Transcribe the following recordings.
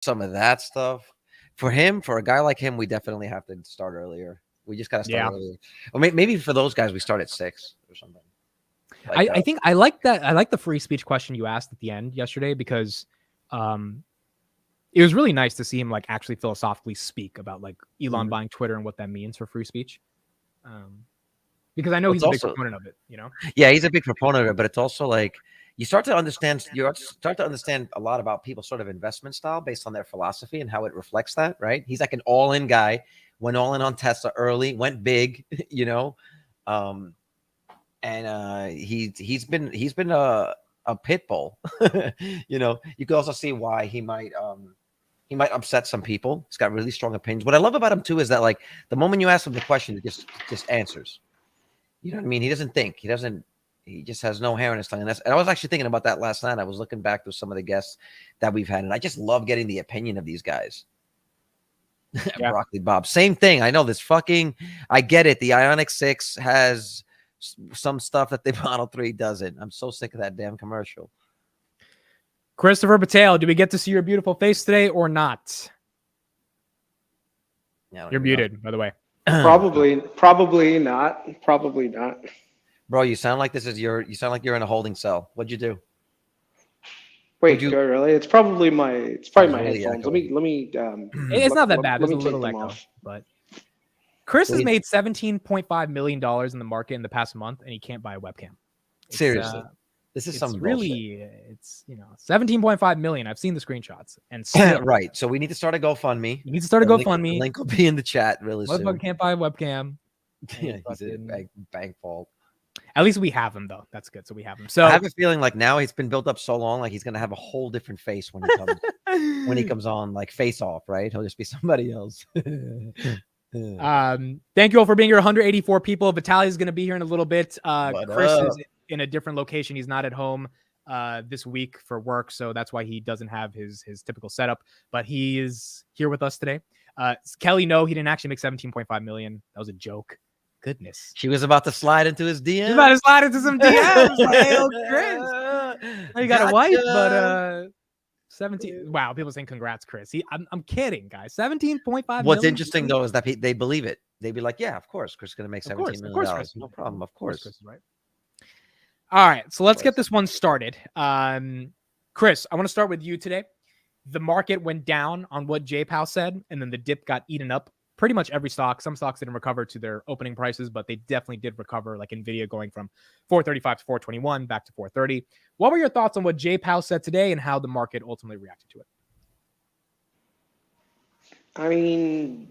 some of that stuff. For him, for a guy like him, we definitely have to start earlier. We just got to start earlier. Or maybe for those guys, we start at 6 or something. Like I think I like that. I like the free speech question you asked at the end yesterday because it was really nice to see him like actually philosophically speak about like Elon buying Twitter and what that means for free speech. Because I know he's a big proponent of it, you know? Yeah, he's a big proponent of it, but it's also like you start to understand a lot about people's sort of investment style based on their philosophy and how it reflects that, right? He's like an all-in guy, went all in on Tesla early, went big, you know. And he's been a pit bull. You know, you can also see why he might upset some people. He's got really strong opinions. What I love about him too is that like the moment you ask him the question, he just answers. You know what I mean? He doesn't think. He just has no hair on his tongue. And I was actually thinking about that last night. I was looking back through some of the guests that we've had, and I just love getting the opinion of these guys. Yeah. Broccoli Bob, same thing. I know this I get it. The Ioniq 6 has some stuff that the Model 3 doesn't. I'm so sick of that damn commercial. Christopher Patel, do we get to see your beautiful face today or not? Yeah, you're muted, by the way. Probably not. Probably not. Bro, you sound like you're in a holding cell. What'd you do? Wait, really? It's probably my headphones. Let me it's not that bad. There's a little echo, but Chris has made $17.5 million in the market in the past month, and he can't buy a webcam. Seriously. This is some really bullshit. It's 17.5 million. I've seen the screenshots, and right. So we need to start a GoFundMe. You need to start a GoFundMe. The link will be in the chat really soon. Motherfucker can't buy a webcam. Yeah, he's a bank vault. At least we have him though. That's good. So we have him. So I have a feeling like now he's been built up so long, like he's gonna have a whole different face when he comes on, like Face Off. Right? He'll just be somebody else. Thank you all for being here. 184 people. Vitaly is going to be here in a little bit. Chris is in a different location. He's not at home this week for work, so that's why he doesn't have his typical setup. But he is here with us today. Kelly, no, he didn't actually make 17.5 million. That was a joke. Goodness, she was about to slide into his DMs. She's about to slide into some DMs. Hey, Chris, you got a wife, but 17. Wow, people saying congrats, Chris. I'm kidding, guys. 17.5. What's interesting though is that they believe it. They'd be like, yeah, of course, Chris is gonna make $17 million. Chris. No problem. Of course. Chris is right. All right, so let's get this one started. Chris, I want to start with you today. The market went down on what JPOW said, and then the dip got eaten up. Pretty much every stock. Some stocks didn't recover to their opening prices, but they definitely did recover, like Nvidia going from 435 to 421 back to 430. What were your thoughts on what JPOW said today and how the market ultimately reacted to it? I mean,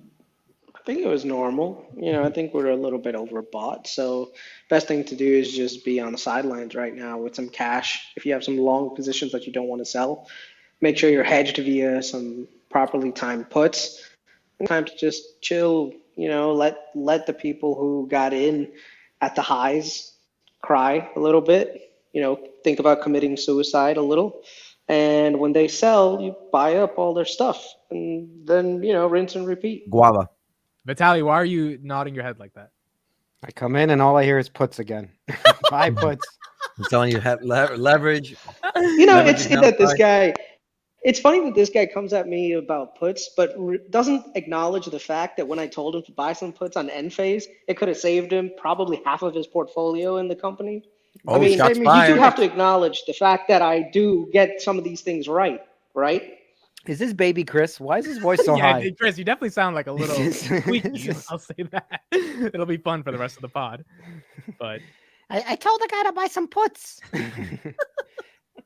I think it was normal. You know, I think we're a little bit overbought. So best thing to do is just be on the sidelines right now with some cash. If you have some long positions that you don't want to sell, make sure you're hedged via some properly timed puts. Time to just chill, you know, let the people who got in at the highs cry a little bit, you know, think about committing suicide a little. And when they sell, you buy up all their stuff and then, you know, rinse and repeat. Guava. Vitaly, why are you nodding your head like that? I come in and all I hear is puts again. Buy puts. I'm telling you, leverage. You know, it's funny that this guy comes at me about puts, but doesn't acknowledge the fact that when I told him to buy some puts on end phase, it could have saved him probably half of his portfolio in the company. Oh, I mean, you do have to acknowledge the fact that I do get some of these things right? Is this baby Chris? Why is his voice so high? Yeah, Chris, you definitely sound like a little squeaky. I'll say that. It'll be fun for the rest of the pod. But I told the guy to buy some puts.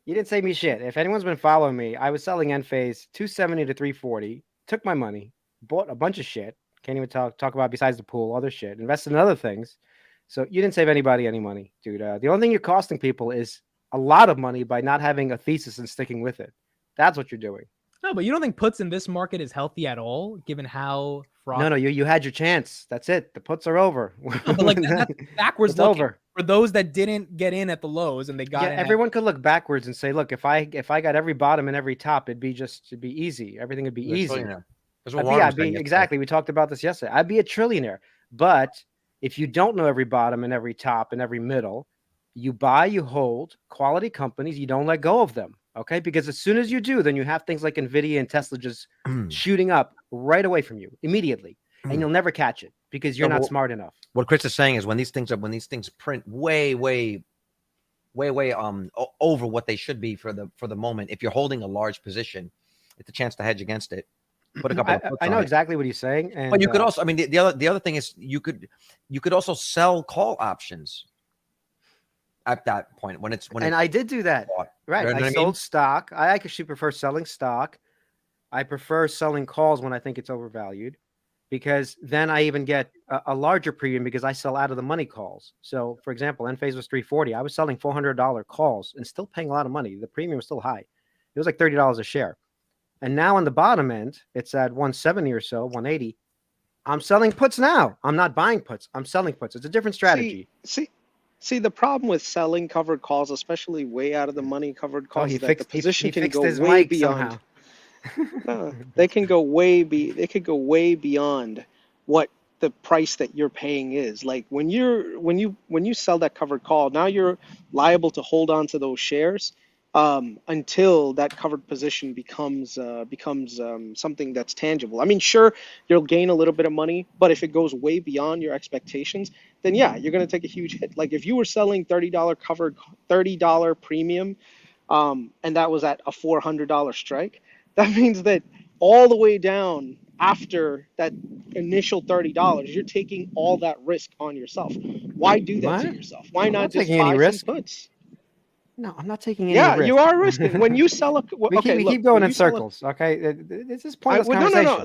You didn't say me shit. If anyone's been following me, I was selling end phase 270 to 340, took my money, bought a bunch of shit. Can't even talk about besides the pool, other shit, invested in other things. So you didn't save anybody any money, dude. The only thing you're costing people is a lot of money by not having a thesis and sticking with it. That's what you're doing. No, but you don't think puts in this market is healthy at all, given how frothy? No, you had your chance. That's it. The puts are over. No, but like that's backwards looking. Over. For those that didn't get in at the lows and they got in everyone could look backwards and say, look, if I got every bottom and every top, it'd be easy. Everything would be easy. Exactly. We talked about this yesterday. I'd be a trillionaire. But if you don't know every bottom and every top and every middle, you buy, you hold quality companies, you don't let go of them. Okay, because as soon as you do, then you have things like Nvidia and Tesla just shooting up right away from you immediately, and you'll never catch it because you're not smart enough. What Chris is saying is when these things print way over what they should be for the moment, if you're holding a large position, it's a chance to hedge against it. Put a couple of puts I know on it. exactly what he's saying, and But you could also, I mean, the other thing is you could also sell call options at that point when I did do that. bought. Right, You know what I I sold mean? stock. I actually prefer selling stock. I prefer selling calls when I think it's overvalued, because then I even get a larger premium because I sell out of the money calls. So, for example, Enphase was 340. I was selling $400 calls and still paying a lot of money. The premium was still high. It was like $30 a share. And now on the bottom end, it's at 170 or so, 180. I'm selling puts now. I'm not buying puts. I'm selling puts. It's a different strategy. See, the problem with selling covered calls, especially way out of the money covered calls, is that the position can go way beyond. They can go way beyond what the price that you're paying is. Like when you sell that covered call, now you're liable to hold on to those shares until that covered position becomes something that's tangible. I mean, sure, you'll gain a little bit of money, but if it goes way beyond your expectations, then yeah, you're going to take a huge hit. Like if you were selling $30 premium, and that was at a $400 strike, that means that all the way down after that initial $30, you're taking all that risk on yourself. Why do that to yourself? Why not just buy some puts? No, I'm not taking any risk. Yeah, you are risking when you sell a. We keep going in circles. Okay, this is pointless conversation. No.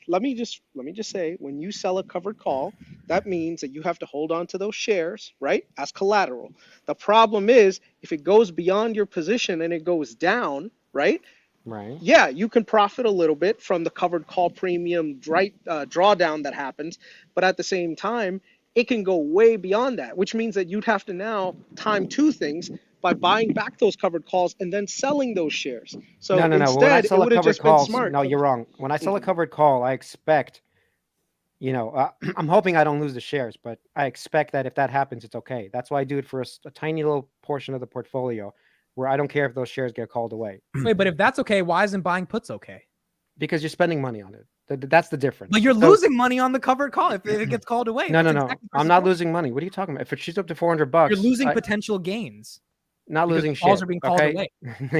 Let me just say, when you sell a covered call, that means that you have to hold on to those shares, right, as collateral. The problem is if it goes beyond your position and it goes down, right? Right. Yeah, you can profit a little bit from the covered call premium drawdown that happens, but at the same time, it can go way beyond that, which means that you'd have to now time two things by buying back those covered calls and then selling those shares. So no. instead, it would have just been smart. No, you're wrong. When I sell a covered call, I expect, I'm hoping I don't lose the shares, but I expect that if that happens, it's okay. That's why I do it for a tiny little portion of the portfolio where I don't care if those shares get called away. Wait, but if that's okay, why isn't buying puts okay? Because you're spending money on it. That's the difference. But you're losing money on the covered call if it gets called away. No. Exactly, I'm not losing money. What are you talking about? If it shoots up to $400, you're losing potential gains. Not losing shit. Calls are being called away.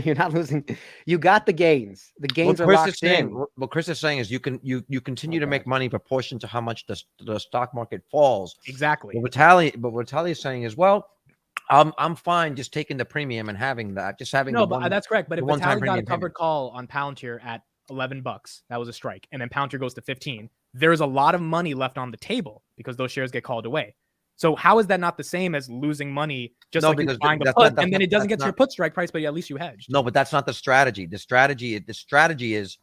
You're not losing. You got the gains. The gains are locked in. What Chris is saying is you continue to make money in proportion to how much the stock market falls. Exactly. But what Tally is saying is, well, I'm fine just taking the premium and having that. Just having but that's correct. But if Vitaly got a covered call on Palantir at $11, that was a strike, and then Palantir goes to 15, there's a lot of money left on the table because those shares get called away. So how is that not the same as losing money just like you're buying a put, and then it doesn't get to your put strike price, but at least you hedged? No, but that's not the strategy. The strategy is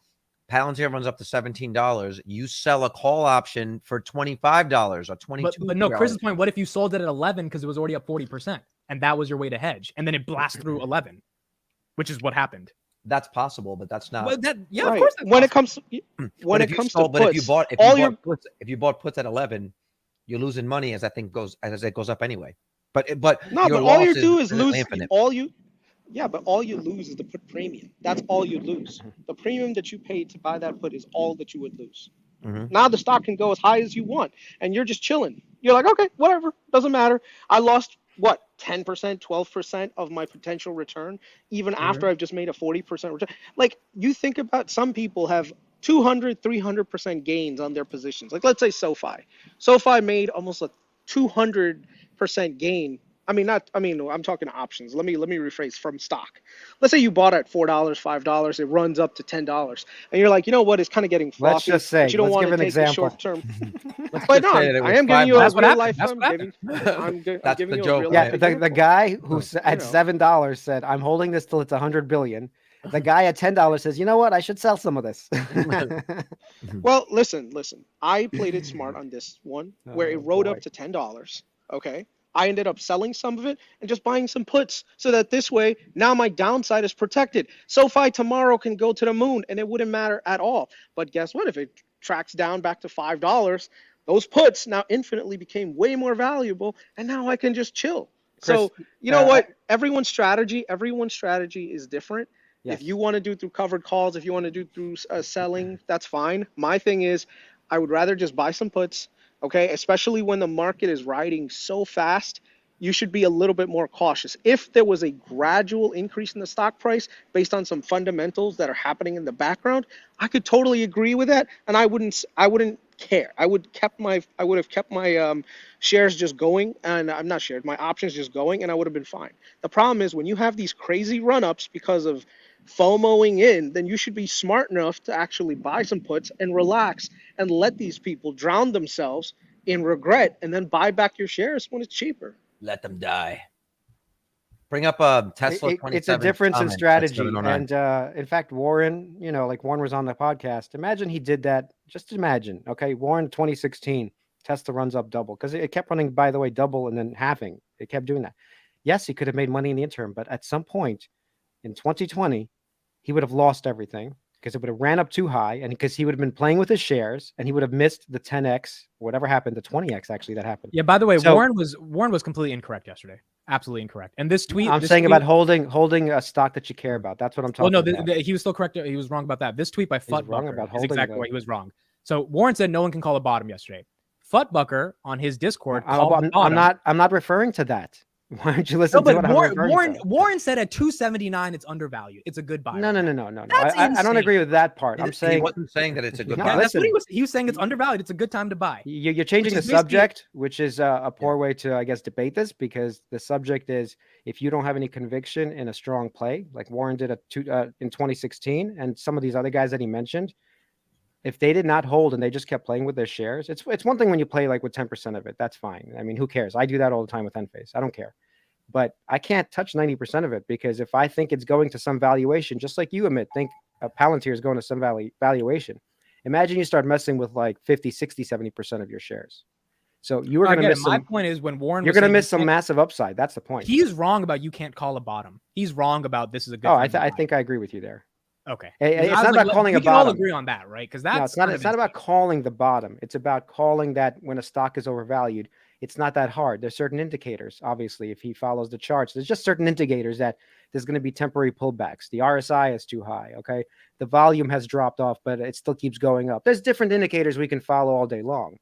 Palantir runs up to $17. You sell a call option for $25 or $22. But no, Chris's point, what if you sold it at 11 because it was already up 40%, and that was your way to hedge, and then it blasts through 11, which is what happened. That's possible, but that's not. Of right. course. When it comes to puts, if you bought puts at 11, you're losing money as it goes up anyway. But all you do is lose infinite. All you lose is the put premium. That's all you lose. The premium that you paid to buy that put is all that you would lose. Mm-hmm. Now the stock can go as high as you want, and you're just chilling. You're like, okay, whatever, doesn't matter. I lost 10%, 12% of my potential return, even after I've just made a 40% return. Like, you think about, some people have 200, 300% gains on their positions. Like, let's say SoFi made almost a 200% gain. I'm talking options. Let me rephrase, from stock. Let's say you bought at $4, $5, it runs up to $10, and you're like, you know what, it's kind of getting floppy. Let's just say, but you don't want to take the short term. But no, I am giving you a real life. I'm giving you a real life. The guy who at $7 said, I'm holding this till it's 100 billion. The guy at $10 says, you know what, I should sell some of this. Well, listen. I played it smart on this one, where it rode up to $10. Okay. I ended up selling some of it and just buying some puts, so that this way, now my downside is protected. SoFi tomorrow can go to the moon and it wouldn't matter at all. But guess what? If it tracks down back to $5, those puts now infinitely became way more valuable, and now I can just chill. So Chris, you know what? Everyone's strategy is different. Yes. If you want to do through covered calls, if you want to do through selling, that's fine. My thing is, I would rather just buy some puts. Okay, especially when the market is riding so fast, you should be a little bit more cautious. If there was a gradual increase in the stock price based on some fundamentals that are happening in the background, I could totally agree with that, and I wouldn't care. I would have kept my shares just going, and I'm not shares, my options just going, and I would have been fine. The problem is when you have these crazy run-ups because of FOMOing in, then you should be smart enough to actually buy some puts and relax and let these people drown themselves in regret, and then buy back your shares when it's cheaper. Let them die. Bring up Tesla 27. It's a difference in comments at strategy. 709. And in fact, Warren, like Warren was on the podcast. Imagine he did that. Just imagine. Okay. Warren 2016, Tesla runs up double because it kept running, by the way, double and then halving. It kept doing that. Yes, he could have made money in the interim, but at some point in 2020, he would have lost everything because it would have ran up too high and because he would have been playing with his shares and he would have missed the 10x, whatever happened, the 20x actually that happened. Yeah, by the way, So- Warren was completely incorrect yesterday. Absolutely incorrect. And this tweet, I'm this saying tweet, about holding a stock that you care about. That's what I'm well, talking no, about. he was still correct. He was wrong about that. This tweet by wrong Futbucker about is holding exactly the- why he was wrong. So Warren said no one can call a bottom yesterday. Futbucker on his Discord I'm, called the bottom. I'm not referring to that. Why don't you No, listen to but what I'm referring to? Warren said at 279 it's undervalued. It's a good buy. No. That's I don't insane. agree with that part. I'm He saying wasn't saying that it's a good No, buy. Yeah, that's what listen. he was saying. It's undervalued. It's a good time to buy. you're changing the Which is basically- subject, which is a poor way to, I guess, debate this because the subject is if you don't have any conviction in a strong play, like Warren did in 2016, and some of these other guys that he mentioned, if they did not hold and they just kept playing with their shares, it's one thing when you play like with 10% of it. That's fine. I mean, who cares? I do that all the time with Enphase. I don't care. But I can't touch 90% of it because if I think it's going to some valuation, just like you think Palantir is going to some valuation, imagine you start messing with like 50, 60, 70% of your shares. So you are going to miss My some, point is when Warren you're was going to saying miss you some can't- massive upside. That's the point. He's wrong about you can't call a bottom. He's wrong about this is a good. Oh, time to I buy. think I agree with you there. Okay. It's I was not like, about calling we a can all bottom. agree on that, right? Because that's No, it's not. kind It's of not about insane. calling the bottom. It's about calling that when a stock is overvalued. It's not that hard. There's certain indicators. Obviously, if he follows the charts, there's just certain indicators that there's going to be temporary pullbacks. The RSI is too high. Okay, the volume has dropped off, but it still keeps going up. There's different indicators we can follow all day long,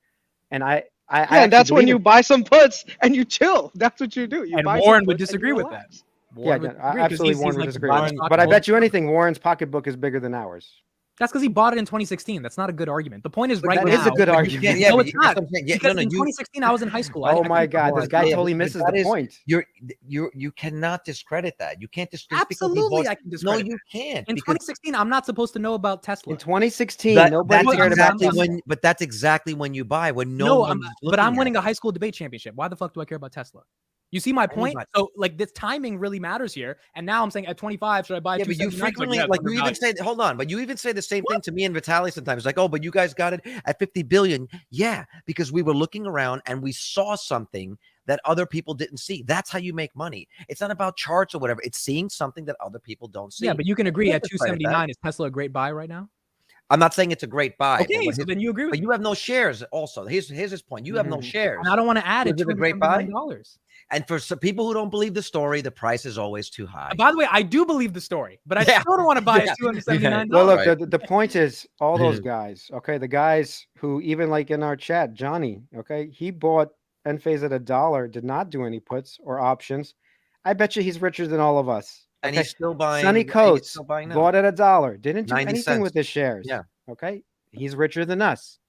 and I Yeah, and that's actually when believe you buy some puts and you chill. That's what you do. You And buy some Warren would puts and disagree you with relax. that. Yeah, Warren would I disagree 'cause absolutely he's Warren would like the disagree. bottom stock But I holder. bet you anything, Warren's pocketbook is bigger than ours. That's because he bought it in 2016. That's not a good argument. The point is But right that now. is a good but you argument. can't- yeah, no, but it's that's not. what I'm saying. Yeah, Because no, in you- 2016, I was in high school. Oh I my couldn't God, afford this it. guy Yeah, totally but misses that the is- point. You cannot discredit that. You can't just because he Absolutely, bought- I can No, discredit you that. can't. In because 2016, I'm not supposed to know about Tesla. In 2016, that- nobody that's cared about exactly Tesla. but that's exactly when you buy when no No, one's but I'm looking winning at a high school debate championship. Why the fuck do I care about Tesla? You see my point? Anybody. So like this timing really matters here. And now I'm saying at 25, should I buy? Yeah, but you 279? frequently It's like you even undervalued. say hold on, but you even say the same thing to me and Vitaly sometimes. Like, oh, but you guys got it at 50 billion. Yeah, because we were looking around and we saw something that other people didn't see. That's how you make money. It's not about charts or whatever. It's seeing something that other people don't see. Yeah, but you can agree can't at discredit that. 279 is Tesla a great buy right now? I'm not saying it's a great buy. but Okay, what so his- then you agree with but me. you have no shares. Also, here's his point. You have no Mhm. shares, And I don't want to add So it. is it a great buy? $279. and for some people who don't believe the story, the price is always too high. By the way, I do believe the story, but I Yeah. still don't want to buy Yeah. at $279. Well, look, Right. the point is all those guys, okay, the guys who even like in our chat, Johnny, okay, he bought Enphase at $1, did not do any puts or options. I bet you he's richer than all of us. And Okay? he's still buying. Sonny and he's Coates still buying now. bought at $1, didn't do 90 anything cents. with his shares. Yeah. Okay, he's richer than us.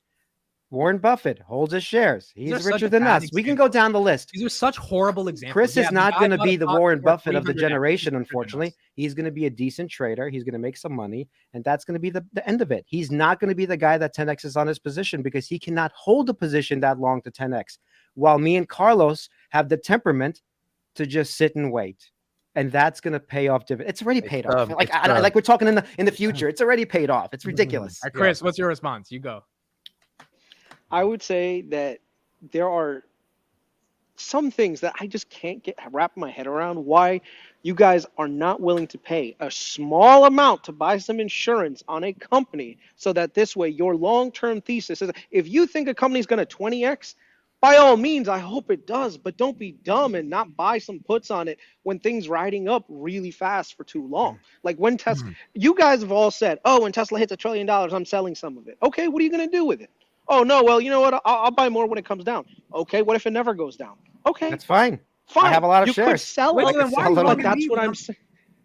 Warren Buffett holds his shares. These are He's such richer than bad us. We can go down the list. These are such horrible examples. Chris Yeah, is the not guy going to bought be a the stock Warren for Buffett of the 300x generation, richer than unfortunately. us. He's going to be a decent trader. He's going to make some money, and that's going to be the end of it. He's not going to be the guy that 10x is on his position because he cannot hold a position that long to 10x. While me and Carlos have the temperament to just sit and wait. And that's going to pay off dividends. It's already paid off. Like like we're talking in the future. It's already paid off. It's ridiculous. All right, Chris, what's your response? You go. I would say that there are some things that I just can't wrap my head around why you guys are not willing to pay a small amount to buy some insurance on a company so that this way your long-term thesis is if you think a company is going to 20x, by all means, I hope it does, but don't be dumb and not buy some puts on it when things riding up really fast for too long. Like when Tesla, you guys have all said, oh, when Tesla hits $1 trillion, I'm selling some of it. Okay, what are you going to do with it? Oh, no, well, you know what? I'll buy more when it comes down. Okay, what if it never goes down? Okay, That's fine. fine. I have a lot of you shares. Could sell Wait, a- then why a little- That's what I'm saying.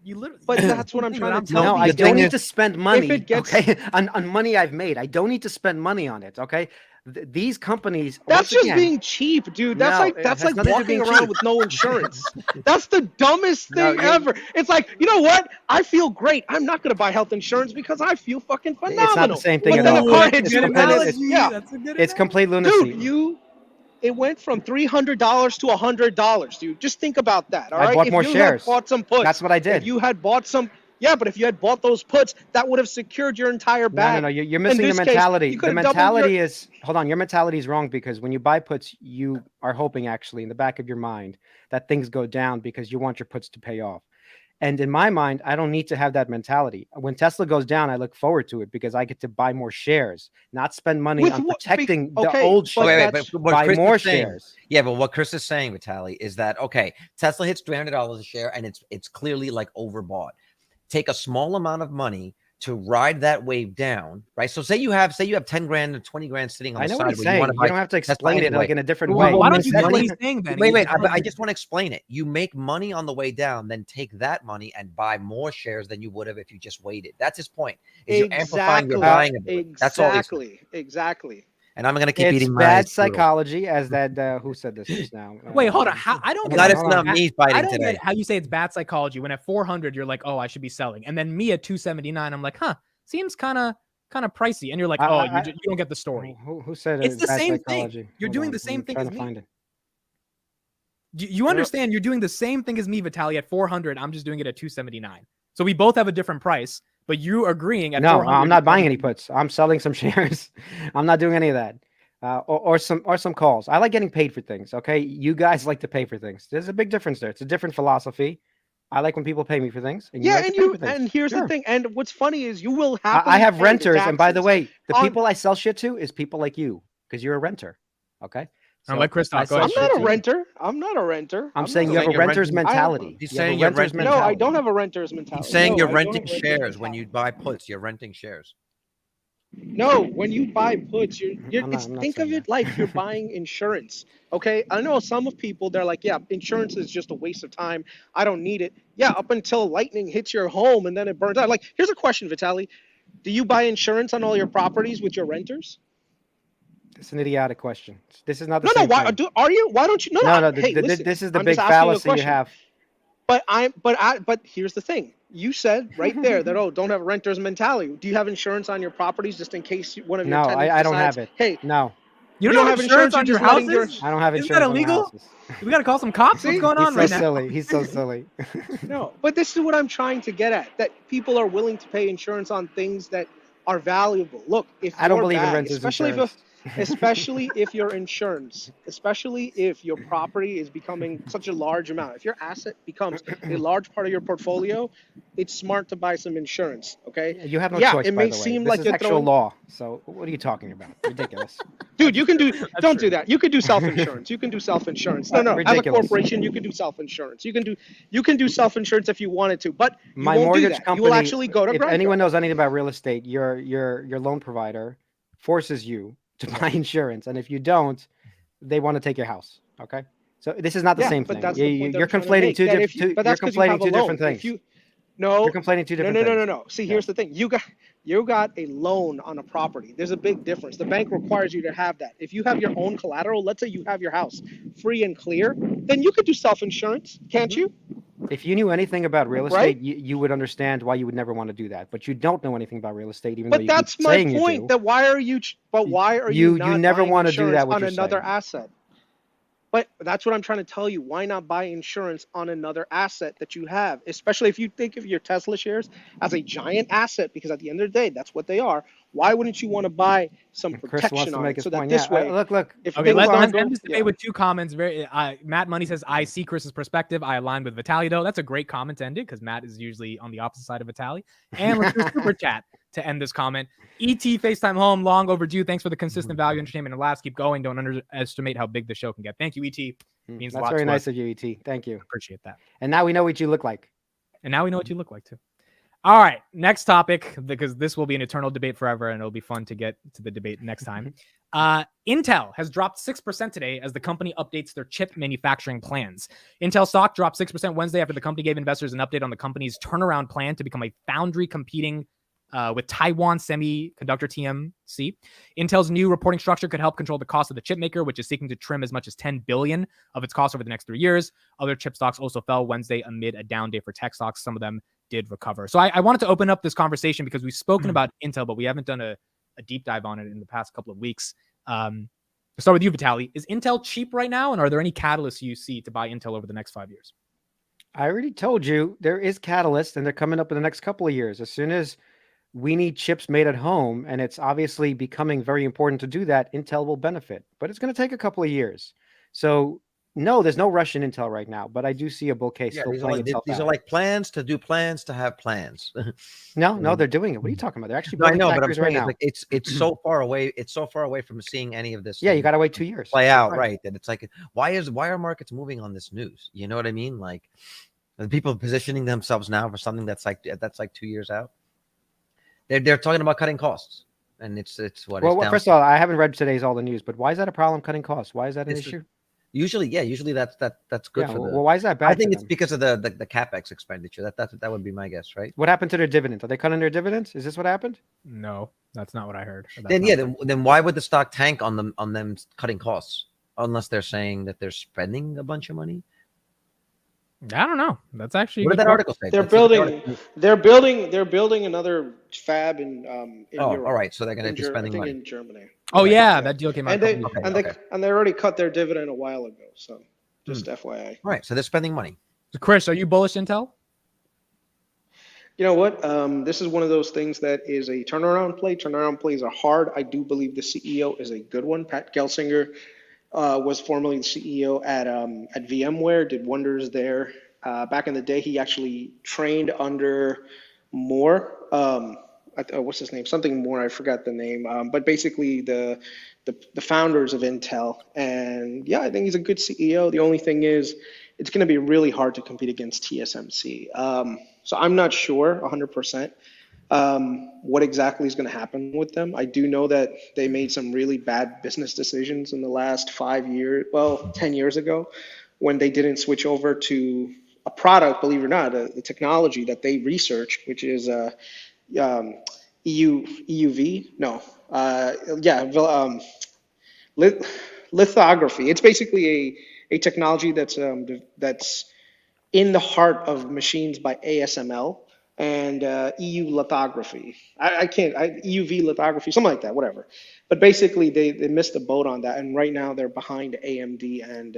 You literally. But that's what I'm trying to tell No, you. I The don't thing need is- to spend money. it gets- okay, on money I've made. I don't need to spend money on it. Okay, these companies. That's once just again, being cheap, dude. That's No, like it that's has like nothing to do walking being around cheap. with no insurance. That's the dumbest No, thing you- ever. It's like, you know what? I feel great. I'm not gonna buy health insurance because I feel fucking phenomenal. It's not the same thing But at then all. a car That's a hits good you, and analogy. yeah, That's a good It's analogy. complete lunacy. dude, it went from $300 to $100, dude. Just think about that. All I right, bought if more you shares. had bought some puts, That's what I did. If you had bought some, yeah, but if you had bought those puts, that would have secured your entire bag. No. You're missing the this case, mentality. you The could've doubled mentality your- is hold on. Your mentality is wrong because when you buy puts, you are hoping actually in the back of your mind that things go down because you want your puts to pay off. And in my mind, I don't need to have that mentality. When Tesla goes down, I look forward to it because I get to buy more shares, not spend money With on what- protecting the okay, old but shares. Wait, that's- but what buy Chris more is saying- shares. Yeah, but what Chris is saying, Vitaly, is that okay? Tesla hits $300 a share, and it's clearly like overbought. Take a small amount of money to ride that wave down, right? So say you have 10 grand or 20 grand sitting on I the know side what he's where saying. you You want to buy. don't have to Tesla explain it anyway. like in a different Well, way. why don't you That's do what money- he's saying then? Wait, He's I telling you- just want to explain it. You make money on the way down, then take that money and buy more shares than you would have if you just waited. That's his point. Is you're amplifying your buying ability. That's all he's saying. Exactly. And I'm going to keep It's eating my bad strudel. psychology, as that who said this just now. Wait, hold on. How, I don't get Glad it. it's not me I fighting don't today. get how you say it's bad psychology when at 400 you're like, oh, I should be selling, and then me at 279, I'm like, huh, seems kind of pricey, and you're like, oh, you don't get the story. Who said It's the bad same thing. psychology? You're Hold doing on, the same I'm thing trying as to me. find it. You understand? You're doing the same thing as me, Vitaly. At 400, I'm just doing it at 279. So we both have a different price, but you agreeing at No, 400. I'm not buying any puts. I'm selling some shares. I'm not doing any of that. Or some calls. I like getting paid for things. Okay, you guys like to pay for things. There's a big difference there. It's a different philosophy. I like when people pay me for things. And you Yeah, like to and pay you for things. and here's Sure. the thing. And what's funny is you will I happily have pay the renters, and by the taxes way, the on- people I sell shit to is people like you because you're a renter. Okay. I'll let Chris I talk. Go sell ahead. I'm shit not to a you. renter. I'm not a renter. I'm not saying a you have a you're renter's renting- mentality. He's You have a saying you're renter's renting- No, I mentality. don't have a renter's mentality. He's saying No, you're I don't renting have a renter's shares when mentality. you buy puts. You're renting shares. No, when you buy puts, you're I'm not think of saying it like you're buying insurance. Okay, I know some of people they're like, yeah, insurance is just a waste of time. I don't need it. Yeah, up until lightning hits your home and then it burns out. Like, here's a question, Vitaly: do you buy insurance on all your properties with your renters? It's an idiotic question. This is not the No, same why thing. are you? Why don't you? No, hey, listen, this is the I'm big just asking you a fallacy you question. have. But here's the thing. You said right there that don't have a renter's mentality. Do you have insurance on your properties just in case one of your No, tenants I don't decides, have it. Hey, No, You don't have insurance on you're your just letting houses? I don't have Isn't insurance that on my illegal? houses. We got to call some cops. See? What's going He's on so right now? silly. He's so silly. No, but this is what I'm trying to get at. That people are willing to pay insurance on things that are valuable. Look, if I don't your believe in bag, renters insurance. especially if your insurance, especially if your property is becoming such a large amount, if your asset becomes a large part of your portfolio, it's smart to buy some insurance. Okay, You have no Yeah, choice. it by may the way. seem This like is you're actual throwing- law. So what are you talking about? Ridiculous. dude, you can do. Don't true. do that. You could do self-insurance. You can do self-insurance. No, as a Ridiculous. corporation, you can do self-insurance. You can do self-insurance if you wanted to, but you My won't do mortgage that. company. You will actually go to If Grindr. anyone knows anything about real estate, your loan provider forces you to buy insurance, and if you don't, they want to take your house. Okay, so this is not the same but thing. that's the point You're they're trying to conflating make, two that if different. you- but You're that's 'cause you have conflating two a loan. different things. If you, no, You're complaining two different things. no. See, here's the thing. You got a loan on a property. There's a big difference. The bank requires you to have that. If you have your own collateral, let's say you have your house free and clear, then you could do self-insurance, can't you? If you knew anything about real estate, Right? you would understand why you would never want to do that. But you don't know anything about real estate, even though But you that's keep my saying you point. do. That why are you? But why are You you not never buying wanna do insurance that, what on you're another saying. asset? But that's what I'm trying to tell you. Why not buy insurance on another asset that you have? Especially if you think of your Tesla shares as a giant asset, because at the end of the day, that's what they are. Why wouldn't you want to buy some Chris protection wants to on make it his so that point. this Yeah, way, look. if Okay, things let's are end going, this debate with two comments. Matt Money says, I see Chris's perspective. I align with Vitaly, though. That's a great comment to end it because Matt is usually on the opposite side of Vitaly. And let's do a super chat. to end this comment. ET FaceTime home, long overdue. Thanks for the consistent value, entertainment, and laughs. Keep going. Don't underestimate how big the show can get. Thank you, ET. Means a That's lot very to nice us. of you, ET. Thank you. Appreciate that. And now we know what you look like. And now we know what you look like too. All right, next topic, because this will be an eternal debate forever, and it'll be fun to get to the debate next time. Intel has dropped 6% today as the company updates their chip manufacturing plans. Intel stock dropped 6% Wednesday after the company gave investors an update on the company's turnaround plan to become a foundry competing with Taiwan Semiconductor TMC. Intel's new reporting structure could help control the cost of the chip maker, which is seeking to trim as much as $10 billion of its costs over the next 3 years. Other chip stocks also fell Wednesday amid a down day for tech stocks. Some of them did recover. So I wanted to open up this conversation because we've spoken about Intel, but we haven't done a deep dive on it in the past couple of weeks. I'll start with you, Vitaly. Is Intel cheap right now? And are there any catalysts you see to buy Intel over the next 5 years? I already told you there is catalyst, and they're coming up in the next couple of years. As soon as we need chips made at home, and it's obviously becoming very important to do that, Intel will benefit. But it's going to take a couple of years. So no, there's no rush in Intel right now, but I do see a bull case still playing itself these out. are like plans to do plans to have plans. No, they're doing it. What are you talking about? They're actually No, I building know, but I'm factories right saying now. like it's so far away. It's so far away from seeing any of this. Yeah, you got to wait 2 years. Play out, right? That it's like, why are markets moving on this news? You know what I mean? Like, are the people positioning themselves now for something that's like 2 years out. They're talking about cutting costs, and it's what. Well, it's first of all, I haven't read today's all the news, but why is that a problem? Cutting costs? Why is that an It's- issue? usually that's good for well, why is that bad? I think for it's them? because of the capex expenditure. That would be my guess, right? What happened to their dividends? Are they cutting their dividends? Is this what happened? No, that's not what I heard. Then why would the stock tank on them cutting costs unless they're saying that they're spending a bunch of money? I don't know. That's actually What did that article say? They're That's what the building. article- They're building another fab in Europe. All right. So they're going to be I spending think money. in Germany. Oh Right, yeah, yeah. that deal came out. And they Okay. and they already cut their dividend a while ago. So just FYI. All right. So they're spending money. Chris, are you bullish Intel? You know what? This is one of those things that is a turnaround play. Turnaround plays are hard. I do believe the CEO is a good one. Pat Gelsinger was formerly the CEO at VMware, did wonders there. Back in the day, he actually trained under Moore. What's his name? Something Moore. I forgot the name. But basically, the founders of Intel. And yeah, I think he's a good CEO. The only thing is, it's going to be really hard to compete against TSMC. So I'm not sure 100% what exactly is going to happen with them. I do know that they made some really bad business decisions in the last 5 years, 10 years ago, when they didn't switch over to a product, believe it or not, the technology that they researched, which is EUV. No, lithography. It's basically a technology that's in the heart of machines by ASML and EU lithography. EUV lithography, something like that, whatever. But basically, they missed the boat on that, and right now they're behind AMD and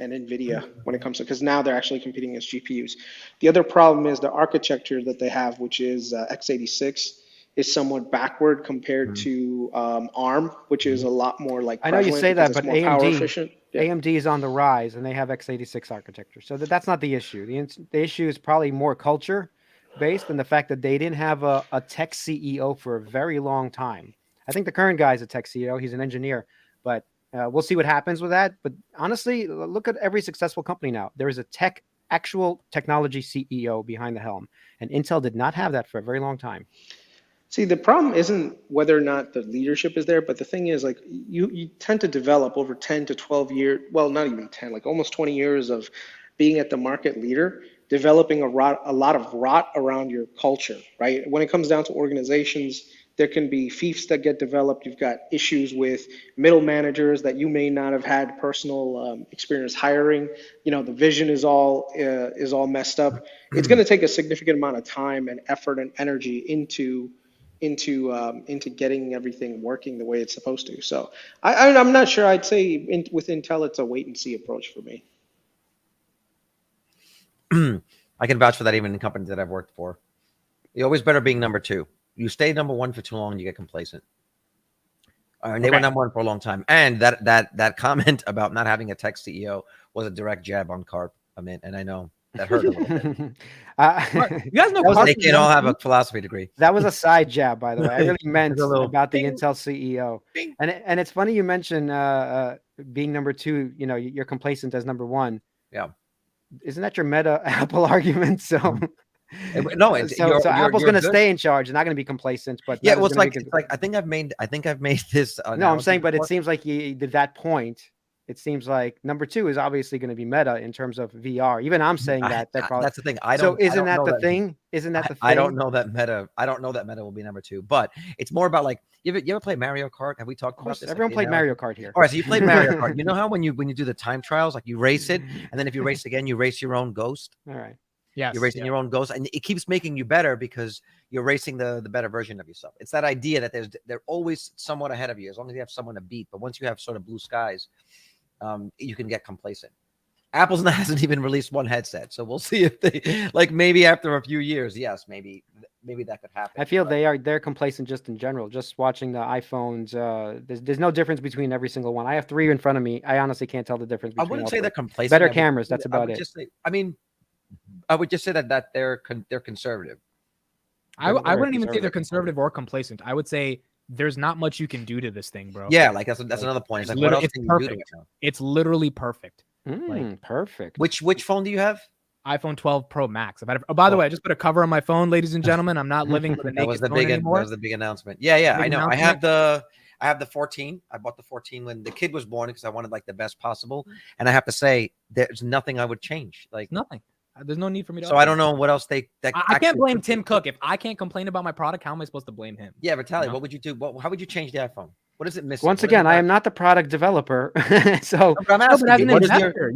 NVIDIA when it comes to, because now they're actually competing against GPUs. The other problem is the architecture that they have, which is x86, is somewhat backward compared to ARM, which is a lot more like. I know you say that, but more power efficient. AMD is on the rise, and they have x86 architecture, so that's not the issue. The issue is probably more culture based, and the fact that they didn't have a tech CEO for a very long time. I think the current guy is a tech CEO. He's an engineer, but we'll see what happens with that. But honestly, look at every successful company now. There is a actual technology CEO behind the helm, and Intel did not have that for a very long time. See, the problem isn't whether or not the leadership is there, but the thing is, like, you tend to develop over 10 to 12 years, well, not even 10, like almost 20 years of being at the market leader, developing a lot of rot around your culture, right? When it comes down to organizations, there can be fiefs that get developed. You've got issues with middle managers that you may not have had personal experience hiring. You know, the vision is all messed up. It's going to take a significant amount of time and effort and energy into getting everything working the way it's supposed to. So I'm not sure. I'd say with Intel, it's a wait and see approach for me. I can vouch for that even in companies that I've worked for. You're always better being number two. You stay number one for too long, you get complacent. And they were number one for a long time. And that comment about not having a tech CEO was a direct jab on Carp. I mean, and I know That hurt a little bit. You guys know That was Carson They can't all have a philosophy degree. That was a side jab, by the way. I really meant a little about the bing, Intel CEO. bing. And it's funny you mentioned being number 2. You know, you're complacent as number 1. Yeah. Isn't that your meta Apple argument? So No, so Apple's going to good. stay in charge. They're not going to be complacent. But Yeah, Meta's well, it's gonna like be I think I've made this. no, I'm saying, but it before. seems like you did that point. It seems like number 2 is obviously going to be Meta in terms of VR. Even I'm saying that. Probably. That's the thing. So isn't that the thing? Isn't that the thing? I don't know that Meta. I don't know that Meta will be number 2, but it's more about like you ever play Mario Kart? Have we talked about this? Everyone played Mario Kart here. All right, so you played Mario Kart. You know how when you do the time trials, like you race it, and then if you race again, you race your own ghost. All right. Yes, you're racing your own ghost, and it keeps making you better because you're racing the better version of yourself. It's that idea that they're always somewhat ahead of you as long as you have someone to beat. But once you have sort of blue skies, you can get complacent. Apple's hasn't even released one headset, so we'll see if they like maybe after a few years. Yes, maybe that could happen. I feel they're complacent just in general. Just watching the iPhones, there's no difference between every single one. I have 3 in front of me. I honestly can't tell the difference. I wouldn't say they're complacent. Better cameras. That's about it. I would just say that they're conservative. I wouldn't even say they're conservative or complacent. I would say there's not much you can do to this thing, bro. Yeah, like that's another point. It's like, what else can you do to it now? It's literally perfect. Perfect. Which phone do you have? iPhone 12 Pro Max. By the way, I just put a cover on my phone, ladies and gentlemen. I'm not living with a naked phone anymore. That was the big announcement. Yeah, I know. I have the 14. I bought the 14 when the kid was born because I wanted like the best possible. And I have to say, there's nothing I would change. Like nothing. There's no need for me to. So I don't know what else I can't blame Tim Cook. If I can't complain about my product, how am I supposed to blame him? Yeah, Vitaly, what would you do? How would you change the iPhone? What is it missing? Once again, I am not the product developer, so I'm asking you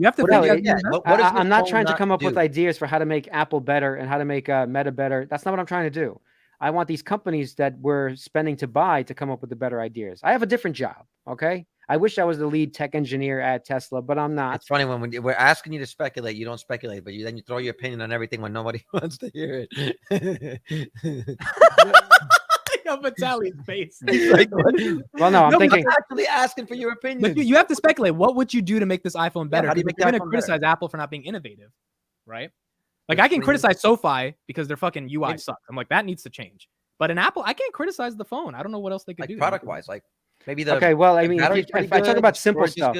have to. I'm not trying to come up with ideas for how to make Apple better and how to make Meta better. That's not what I'm trying to do. I want these companies that we're spending to buy to come up with the better ideas. I have a different job. Okay. I wish I was the lead tech engineer at Tesla, but I'm not. It's funny when we're asking you to speculate, you don't speculate, but then you throw your opinion on everything when nobody wants to hear it. Vitaly's face. Well, no, I'm thinking. I'm actually asking for your opinion. But you have to speculate. What would you do to make this iPhone better? How do you make you're going to criticize Apple for not being innovative, right? Like I can criticize SoFi because their fucking UI sucks. I'm like that needs to change. But in Apple, I can't criticize the phone. I don't know what else they could do product wise, like. Maybe okay. Well, I mean, if I talk about simple stuff,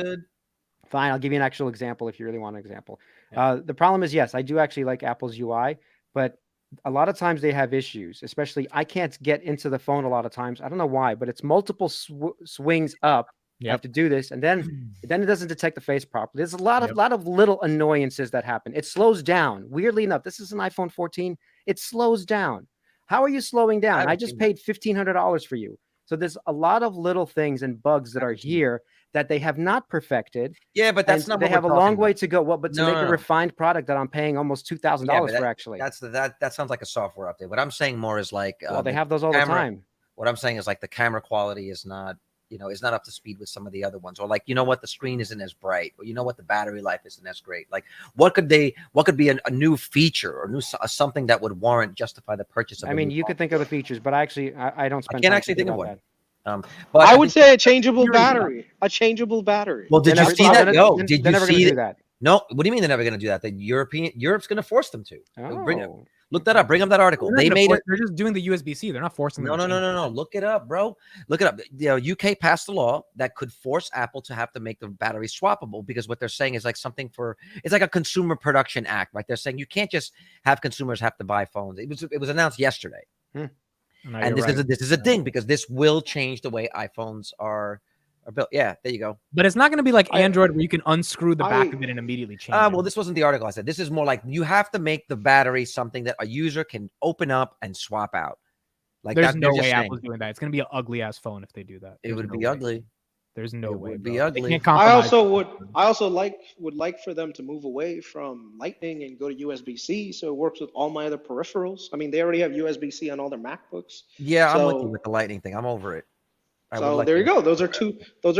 fine. I'll give you an actual example if you really want an example. Yeah. The problem is, yes, I do actually like Apple's UI, but a lot of times they have issues. Especially, I can't get into the phone a lot of times. I don't know why, but it's multiple swings up. You have to do this, and then it doesn't detect the face properly. There's a lot of little annoyances that happen. It slows down. Weirdly enough, this is an iPhone 14. It slows down. How are you slowing down? I just paid $1,500 for you. So there's a lot of little things and bugs that are here that they have not perfected. Yeah, but that's not. They have a long way to go. But to make a refined product that I'm paying almost $2,000 for, actually. That sounds like a software update. What I'm saying more is like. Well, they have those all the time. What I'm saying is like the camera quality is not, is not up to speed with some of the other ones, or like the screen isn't as bright, or what the battery life isn't as great. Like what could be a new feature or something that would justify the purchase of. I mean, you could think of the features, but I don't spend. I can't actually think of one. But I would say a changeable battery. A changeable battery. Well, did you see that? No, did you see that? No. What do you mean they're never going to do that? Europe's going to force them to. Look that up. Bring up that article. They made it. They're just doing the USB-C. They're not forcing them. No. Look it up, bro. Look it up. UK passed a law that could force Apple to have to make the battery swappable because what they're saying is like it's like a consumer production act, right? They're saying you can't just have consumers have to buy phones. It was announced yesterday. And this is a thing because this will change the way iPhones are built. Yeah, there you go. But it's not going to be like Android where you can unscrew the back of it and immediately change it. Well, this wasn't the article I said. This is more like you have to make the battery something that a user can open up and swap out. Like there's no way Apple's doing that. It's going to be an ugly ass phone if they do that. It would be ugly. There's no way. It would be ugly. I also would like for them to move away from Lightning and go to USB-C so it works with all my other peripherals. I mean, they already have USB-C on all their MacBooks. Yeah, I'm with you with the Lightning thing. I'm over it. So there you go. Those are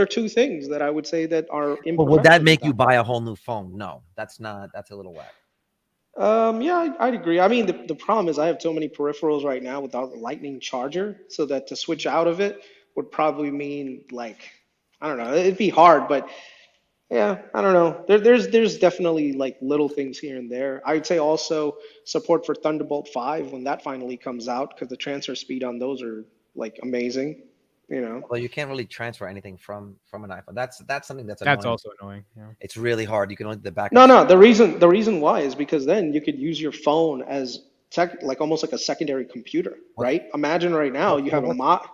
two things that I would say that are. But would that make you buy a whole new phone? No, that's not. That's a little whack. Yeah, I'd agree. I mean, the problem is I have so many peripherals right now without a Lightning charger, so that to switch out of it would probably mean like, I don't know, it'd be hard, but Yeah, I don't know. There's definitely like little things here and there. I'd say also support for Thunderbolt 5 when that finally comes out, because the transfer speed on those are like amazing, you know. Although you can't really transfer anything from an iPhone. That's something that's That's annoying. also annoying. Yeah. It's really hard. You can only the backup. No, no, the reason why is because then you could use your phone as like almost like a secondary computer, What, right? Imagine right now you have a what,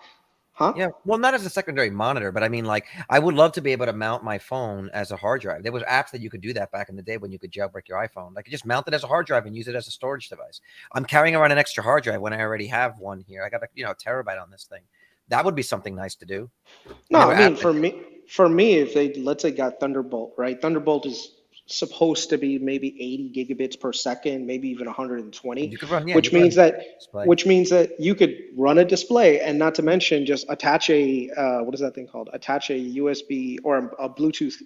huh? yeah, well, not as a secondary monitor, but I mean, like, I would love to be able to mount my phone as a hard drive. There was apps that you could do that back in the day when you could jailbreak your iPhone. Like, you just mount it as a hard drive and use it as a storage device. I'm carrying around an extra hard drive when I already have one here. I got a terabyte on this thing. That would be something nice to do. No, Never I mean apps for me, if they let's say got Thunderbolt, right? Thunderbolt is supposed to be maybe 80 gigabits per second, maybe even 120, you could run, yeah, you which could run means that display. which means that you could run a display, and not to mention just attach a what is that thing called? Attach a USB or a Bluetooth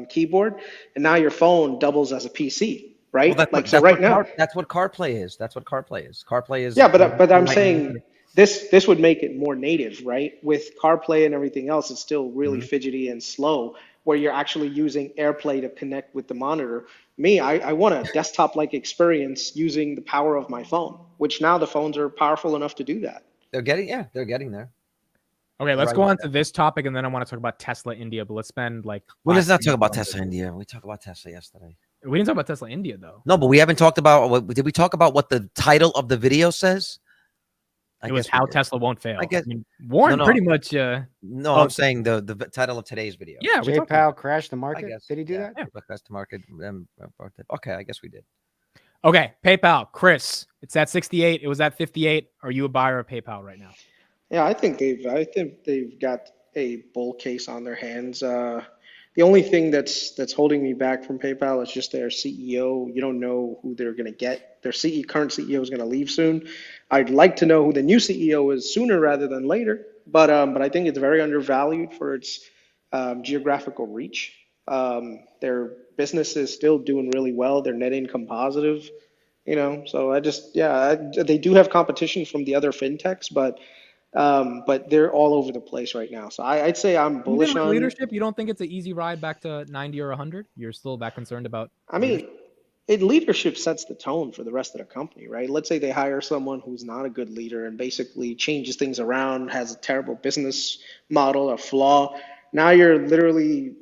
keyboard, and now your phone doubles as a PC, Well, right? Like so right now. That's what CarPlay is. That's what CarPlay is. CarPlay is Yeah, but I'm lightning. saying this would make it more native, right? With CarPlay and everything else, it's still really fidgety and slow, where you're actually using AirPlay to connect with the monitor. Me, I want a desktop-like experience using the power of my phone, which now the phones are powerful enough to do that. they're getting there. Okay, let's Right. go on to this topic, and then I want to talk about Tesla India. But let's spend like. Well, let's 5 not talk about minutes Tesla on this. India. We talked about Tesla yesterday. We didn't talk about Tesla India though. No, but we haven't talked about did we talk about what the title of the video says? It was guess we how did. Tesla won't fail. I guess- mean, Warren No, no. pretty much. No, Oh. I'm saying the title of today's video. Yeah, we talked about JPOW crashed the I market. guess. Did he do yeah. that? Yeah. That's the market. Okay, I guess we did. that. Okay, PayPal, Chris. It's at 68. It was at 58. Are you a buyer of PayPal right now? Yeah, I think they've got a bull case on their hands. The only thing that's holding me back from PayPal is just their CEO. You don't know who they're going to get. Their current CEO is going to leave soon. I'd like to know who the new CEO is sooner rather than later. But I think it's very undervalued for its geographical reach. Their business is still doing really well. They're net income positive. So they do have competition from the other fintechs, but they're all over the place right now. So I'd say I'm bullish Even with on leadership, you don't think it's an easy ride back to 90 or 100? You're still that concerned about? I mean, leadership sets the tone for the rest of the company, right? Let's say they hire someone who's not a good leader and basically changes things around, has a terrible business model, a flaw. Now you're literally,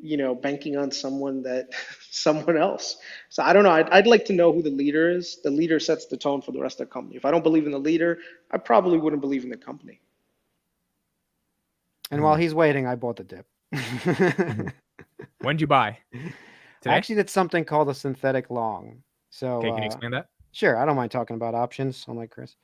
banking on someone else. So I don't know. I'd like to know who the leader is. The leader sets the tone for the rest of the company. If I don't believe in the leader, I probably wouldn't believe in the company. And while he's waiting, I bought the dip. When'd you buy? I Today? actually did something called a synthetic long. So Okay, can you explain that? sure, I don't mind talking about options, unlike Chris.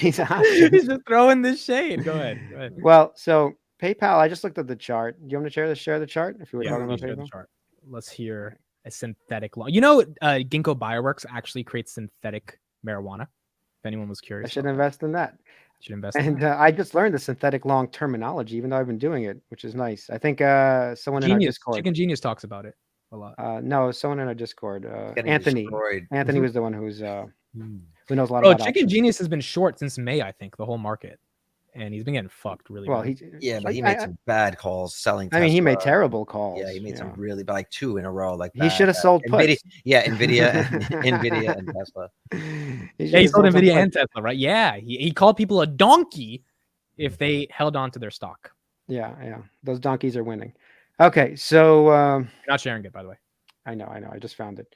These options. He's just throwing this shade. Go ahead. Go ahead. Well, so PayPal, I just looked at the chart. Do you want me to share the chart if you were Yeah, talking let me about share the PayPal? chart. Let's hear a synthetic law. Ginkgo Bioworks actually creates synthetic marijuana. If anyone was I curious, should invest in that. should invest in And that. I just learned the synthetic long terminology, even though I've been doing it, which is nice. I think someone in our Genius, Discord. Chicken Genius talks about it a lot. No, someone in our Discord. Getting Anthony. destroyed. Anthony was the one who knows a lot Bro, about Chicken options. Genius has been short since May, I think, the whole market, and he's been getting fucked really. Well, bad. Yeah, but he I- made some bad calls selling. I mean, he made Tesla. terrible calls. Yeah, he made you some know. really bad, like 2 in a row. Like He should have sold Nvidia, puts. yeah, Nvidia and Tesla. Yeah, he sold Nvidia and Tesla, right? Yeah, he called people a donkey if they held on to their stock. Yeah. Those donkeys are winning. Okay, so You're not sharing it, by the way. I know. I just found it.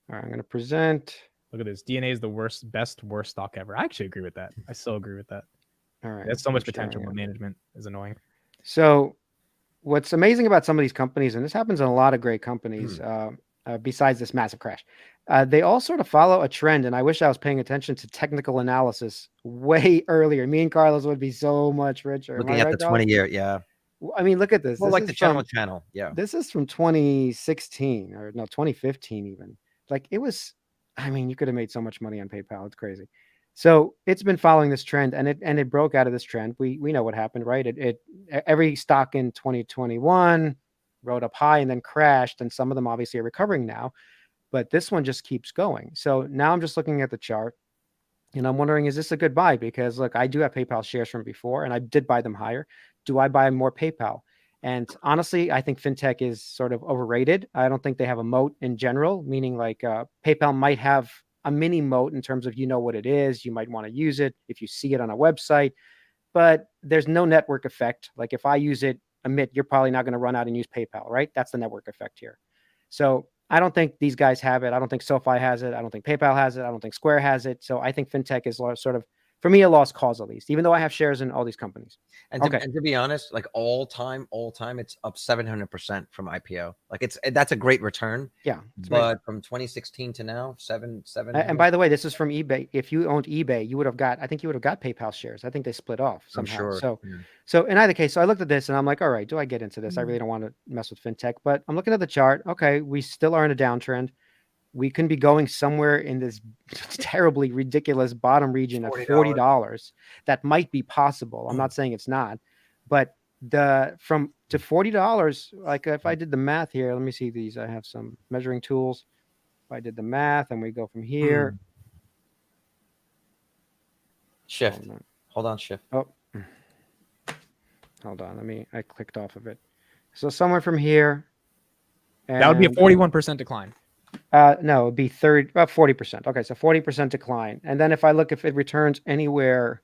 All right, I'm going to present. Look at this. DNA is the worst stock ever. I actually agree with that. I still agree with that. All right. There's so much I'm sharing potential, it. but management is annoying. So, what's amazing about some of these companies, and this happens in a lot of great companies, besides this massive crash, they all sort of follow a trend. And I wish I was paying attention to technical analysis way earlier. Me and Carlos would be so much richer. Am Looking I at right, the Carlos? 20-year, yeah. I mean, look at this. Well, This like is the from- channel, yeah. This is from 2016 or no, 2015 even. Like it was, I mean, you could have made so much money on PayPal. It's crazy. So it's been following this trend and it broke out of this trend. We know what happened, right? Every stock in 2021 rode up high and then crashed, and some of them obviously are recovering now, but this one just keeps going. So now I'm just looking at the chart and I'm wondering, is this a good buy? Because look, I do have PayPal shares from before and I did buy them higher. Do I buy more PayPal? And honestly, I think fintech is sort of overrated. I don't think they have a moat in general, meaning like PayPal might have a mini moat in terms of what it is. You might want to use it if you see it on a website, but there's no network effect. Like if I use it, Amit, you're probably not going to run out and use PayPal, right? That's the network effect here. So I don't think these guys have it. I don't think SoFi has it. I don't think PayPal has it. I don't think Square has it. So I think fintech is sort of, for me, a lost cause at least, even though I have shares in all these companies. And to be honest, like all time, it's up 700% from IPO. Like that's a great return. Yeah. But from 2016 to now, seven. And by the way, this is from eBay. If you owned eBay, you would have got PayPal shares. I think they split off somehow. I'm sure. So in either case, so I looked at this and I'm like, all right, do I get into this? I really don't want to mess with fintech, but I'm looking at the chart. Okay, we still are in a downtrend. We can be going somewhere in this terribly ridiculous bottom region at $40. That might be possible. I'm not saying it's not, but from to $40, like if I did the math here, let me see these. I have some measuring tools. If I did the math and we go from here. Shift. Hold on, shift. Oh, hold on. I clicked off of it. So somewhere from here. That would be a 41% decline. No, it'd be 40%. Okay, so 40% decline. And then if it returns anywhere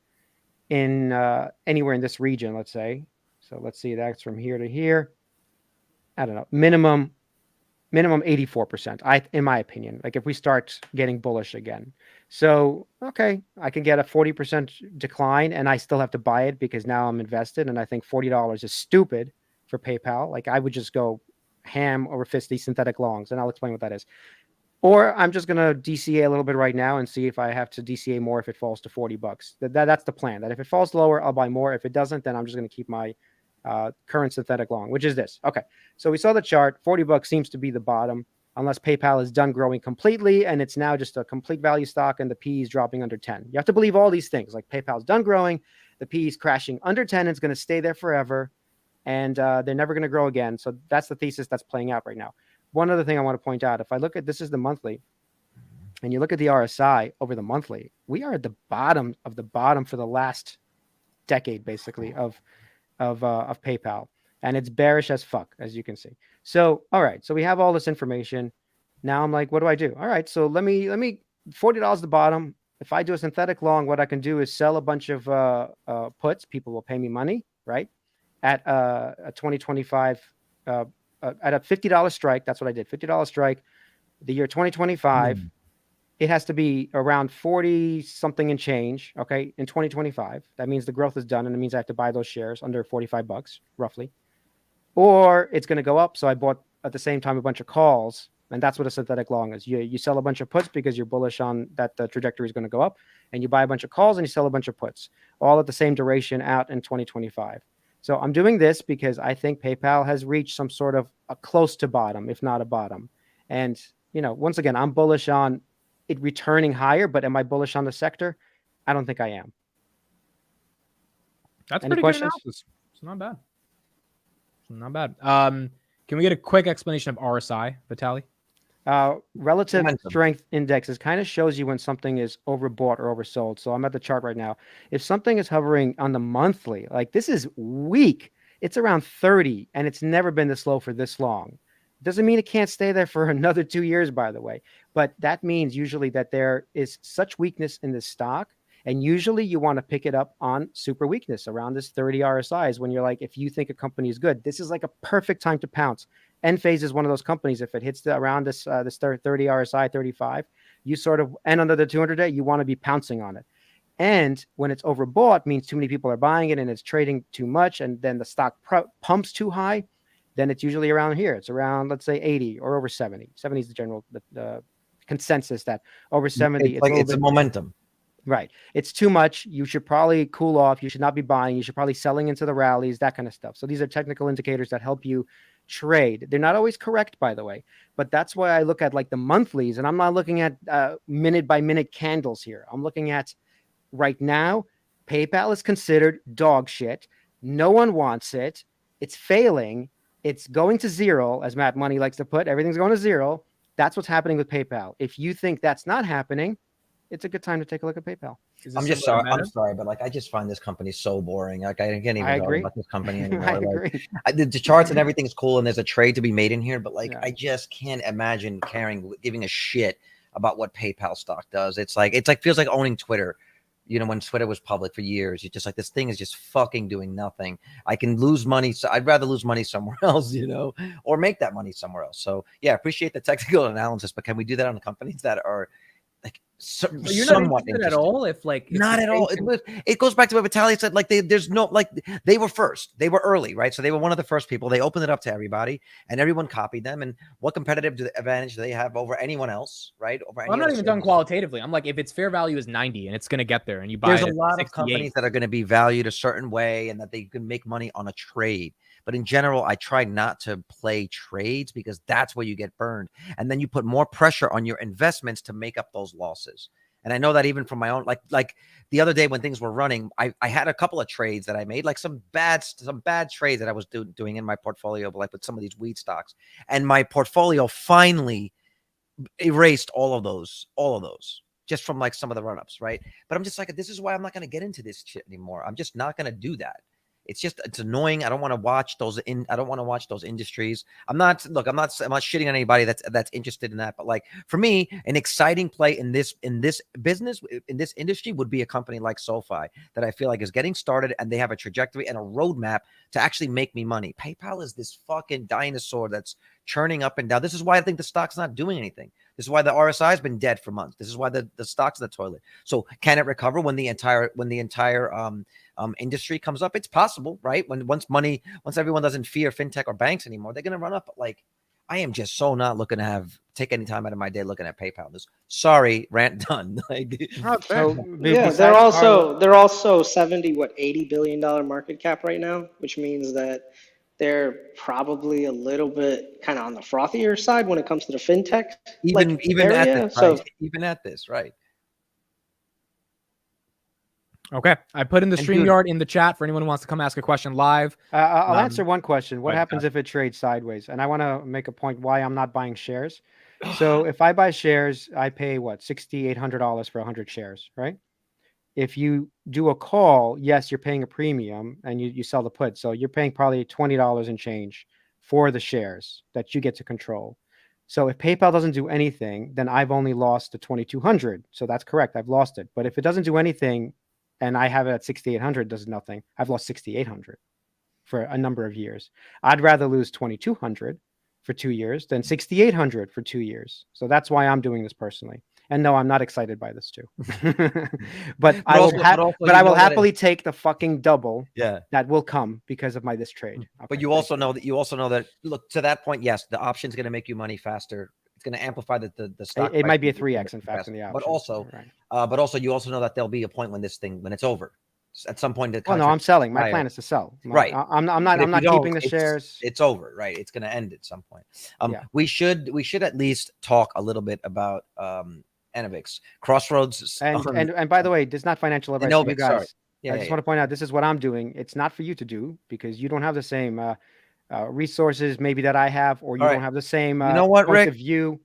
in this region, let's say. So let's see, that's from here to here. I don't know. Minimum 84%, in my opinion. Like if we start getting bullish again. So, okay, I can get a 40% decline and I still have to buy it because now I'm invested. And I think $40 is stupid for PayPal. Like I would just go ham over fist these synthetic longs, and I'll explain what that is. Or I'm just going to DCA a little bit right now and see if I have to DCA more if it falls to $40. That's the plan. That if it falls lower, I'll buy more. If it doesn't, then I'm just going to keep my current synthetic long, which is this. Okay, so we saw the chart. $40 seems to be the bottom, unless PayPal is done growing completely and it's now just a complete value stock and the PE is dropping under 10. You have to believe all these things. Like PayPal's done growing, the PE is crashing under 10. It's going to stay there forever. And they're never going to grow again. So that's the thesis that's playing out right now. One other thing I want to point out, if I look at, this is the monthly, and you look at the RSI over the monthly, we are at the bottom of the bottom for the last decade, basically, of PayPal. And it's bearish as fuck, as you can see. So, all right. So we have all this information. Now I'm like, what do I do? All right. So let me $40 the bottom. If I do a synthetic long, what I can do is sell a bunch of puts. People will pay me money, right? At a 2025, at a $50 strike. That's what I did. $50 strike. The year 2025, it has to be around 40 something and change. Okay. In 2025, that means the growth is done. And it means I have to buy those shares under $45 roughly, or it's going to go up. So I bought at the same time a bunch of calls, and that's what a synthetic long is. You sell a bunch of puts because you're bullish on that the trajectory is going to go up, and you buy a bunch of calls and you sell a bunch of puts, all at the same duration out in 2025. So I'm doing this because I think PayPal has reached some sort of a close to bottom, if not a bottom. And, once again, I'm bullish on it returning higher, but am I bullish on the sector? I don't think I am. That's pretty good analysis. It's not bad. Not bad. Can we get a quick explanation of RSI, Vitaly? Relative strength indexes kind of shows you when something is overbought or oversold. So I'm at the chart right now. If something is hovering on the monthly, like this is weak, it's around 30, and it's never been this low for this long. Doesn't mean it can't stay there for another 2 years, by the way. But that means usually that there is such weakness in this stock. And usually you want to pick it up on super weakness around this 30 RSIs when you're like, if you think a company is good, this is like a perfect time to pounce. Enphase is one of those companies. If it hits around this 30 RSI, 35, you sort of, and under the 200-day, you want to be pouncing on it. And when it's overbought, means too many people are buying it and it's trading too much, and then the stock pumps too high, then it's usually around here. It's around, let's say, 80 or over 70. 70 is the general consensus that over 70. It's a momentum. Right. It's too much. You should probably cool off. You should not be buying. You should probably selling into the rallies, that kind of stuff. So these are technical indicators that help you trade. They're not always correct, by the way, but that's why I look at like the monthlies, and I'm not looking at minute by minute candles here. I'm looking at right now, PayPal is considered dog shit. No one wants it. It's failing. It's going to zero, as Matt Money likes to put. Everything's going to zero. That's what's happening with PayPal. If you think that's not happening, it's a good time to take a look at PayPal. Is I'm this just similar sorry. to I'm Meta? sorry, but like I just find this company so boring. Like I can't even I talk agree. about this company anymore. I Like agree. the charts and everything is cool, and there's a trade to be made in here, but like Yeah. I just can't imagine giving a shit about what PayPal stock does. It's like feels like owning Twitter. You know, when Twitter was public for years, you're just like, this thing is just fucking doing nothing. I can lose money, so I'd rather lose money somewhere else, you know, or make that money somewhere else. So yeah, appreciate the technical analysis, but can we do that on the companies that are like So you're not somewhat interested at all? If like if Not the at all. trade It goes back to what Vitaly said. Like there's no like they were first. They were early, right? So they were one of the first people. They opened it up to everybody, and everyone copied them. And what competitive advantage do they have over anyone else, right? Over any I'm not other even done service? qualitatively. I'm like, if its fair value is 90 and it's going to get there and you buy There's it a at lot of 68, companies that are going to be valued a certain way, and that they can make money on a trade. But in general, I try not to play trades because that's where you get burned, and then you put more pressure on your investments to make up those losses. And I know that even from my own, like the other day when things were running, I had a couple of trades that I made, like some bad trades that I was doing in my portfolio, like with some of these weed stocks, and my portfolio finally erased all of those just from like some of the run-ups, right? But I'm just like, this is why I'm not going to get into this shit anymore. I'm just not going to do that. It's annoying. I don't want to watch those industries. I'm not shitting on anybody that's interested in that. But like for me, an exciting play in this business, in this industry would be a company like SoFi that I feel like is getting started, and they have a trajectory and a roadmap to actually make me money. PayPal is this fucking dinosaur that's churning up and down. This is why I think the stock's not doing anything. This is why the RSI has been dead for months. This is why the stock's in the toilet. So can it recover when the entire industry comes up? It's possible, right? Once everyone doesn't fear fintech or banks anymore, they're going to run up. Like, I am just so not looking to take any time out of my day looking at PayPal. Sorry, rant done. Like, So Yeah, besides they're also 80 billion dollar market cap right now, which means that they're probably a little bit kind of on the frothier side when it comes to the fintech even at this area. price, So even at this, right? Okay, I put in the And dude- StreamYard in the chat for anyone who wants to come ask a question live. I'll answer one question. What right, happens if it trades sideways? And I want to make a point why I'm not buying shares. So if I buy shares, I pay what, $6,800 for 100 shares, right? If you do a call, yes, you're paying a premium and you sell the put. So you're paying probably $20 and change for the shares that you get to control. So if PayPal doesn't do anything, then I've only lost the 2,200. So that's correct. I've lost it. But if it doesn't do anything and I have it at 6,800, does nothing, I've lost 6,800 for a number of years. I'd rather lose 2,200 for 2 years than 6,800 for 2 years. So that's why I'm doing this personally. And no, I'm not excited by this too. but I will happily take the fucking double that will come because of this trade. Okay, but you also know that look, to that point, yes, the option's going to make you money faster. It's going to amplify the stock. It might be a 3x in fact in the option. But also you also know that there'll be a point when it's over. At some point, no, I'm selling. My plan is to sell. Right. I'm not keeping the shares. It's over. Right. It's going to end at some point. We should at least talk a little bit about Enovix, Crossroads, and by the way, this is not financial advice for you guys. Sorry. I just want to point out this is what I'm doing. It's not for you to do because you don't have the same resources maybe that I have, or you don't have the same point of view.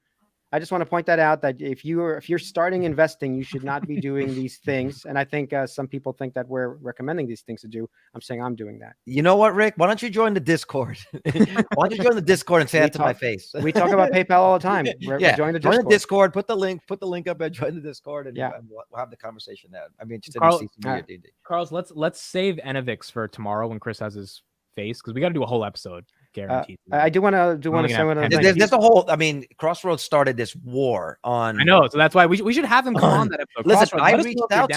I just want to point that out, that if you're starting investing, you should not be doing these things. And I think some people think that we're recommending these things to do. I'm saying I'm doing that. You know what, Rick? Why don't you join the Discord? Why don't you join the Discord and say that to my face? We talk about PayPal all the time. Join the Discord. Put the link up and join the Discord, and we'll have the conversation there. I'm interested in seeing some of your D&D. Carlos, let's save Enovix for tomorrow when Chris has his face, because we got to do a whole episode. Guaranteed. I do want to say there's a whole. I mean, Crossroads started this war on. I know, so that's why we should have him come on that episode. Listen, I reached out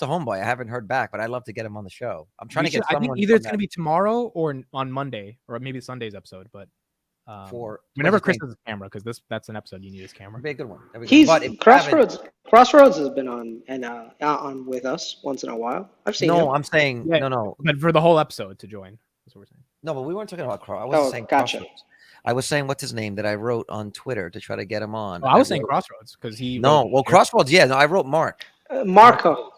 to Homeboy. I haven't heard back, but I'd love to get him on the show. I'm trying to get. I think either it's going to be tomorrow or on Monday, or maybe Sunday's episode. But for whenever Chris has his camera, because that's an episode you need his camera. Be a good one. Crossroads has been on with us once in a while. I've seen. No, I'm saying no. But for the whole episode to join. That's what we're saying. No, but we weren't talking about Crossroads. I wasn't saying Crossroads. I was saying what's his name that I wrote on Twitter to try to get him on. I was saying Crossroads because he. No, well, Crossroads. Yeah, no, I wrote Mark. Marco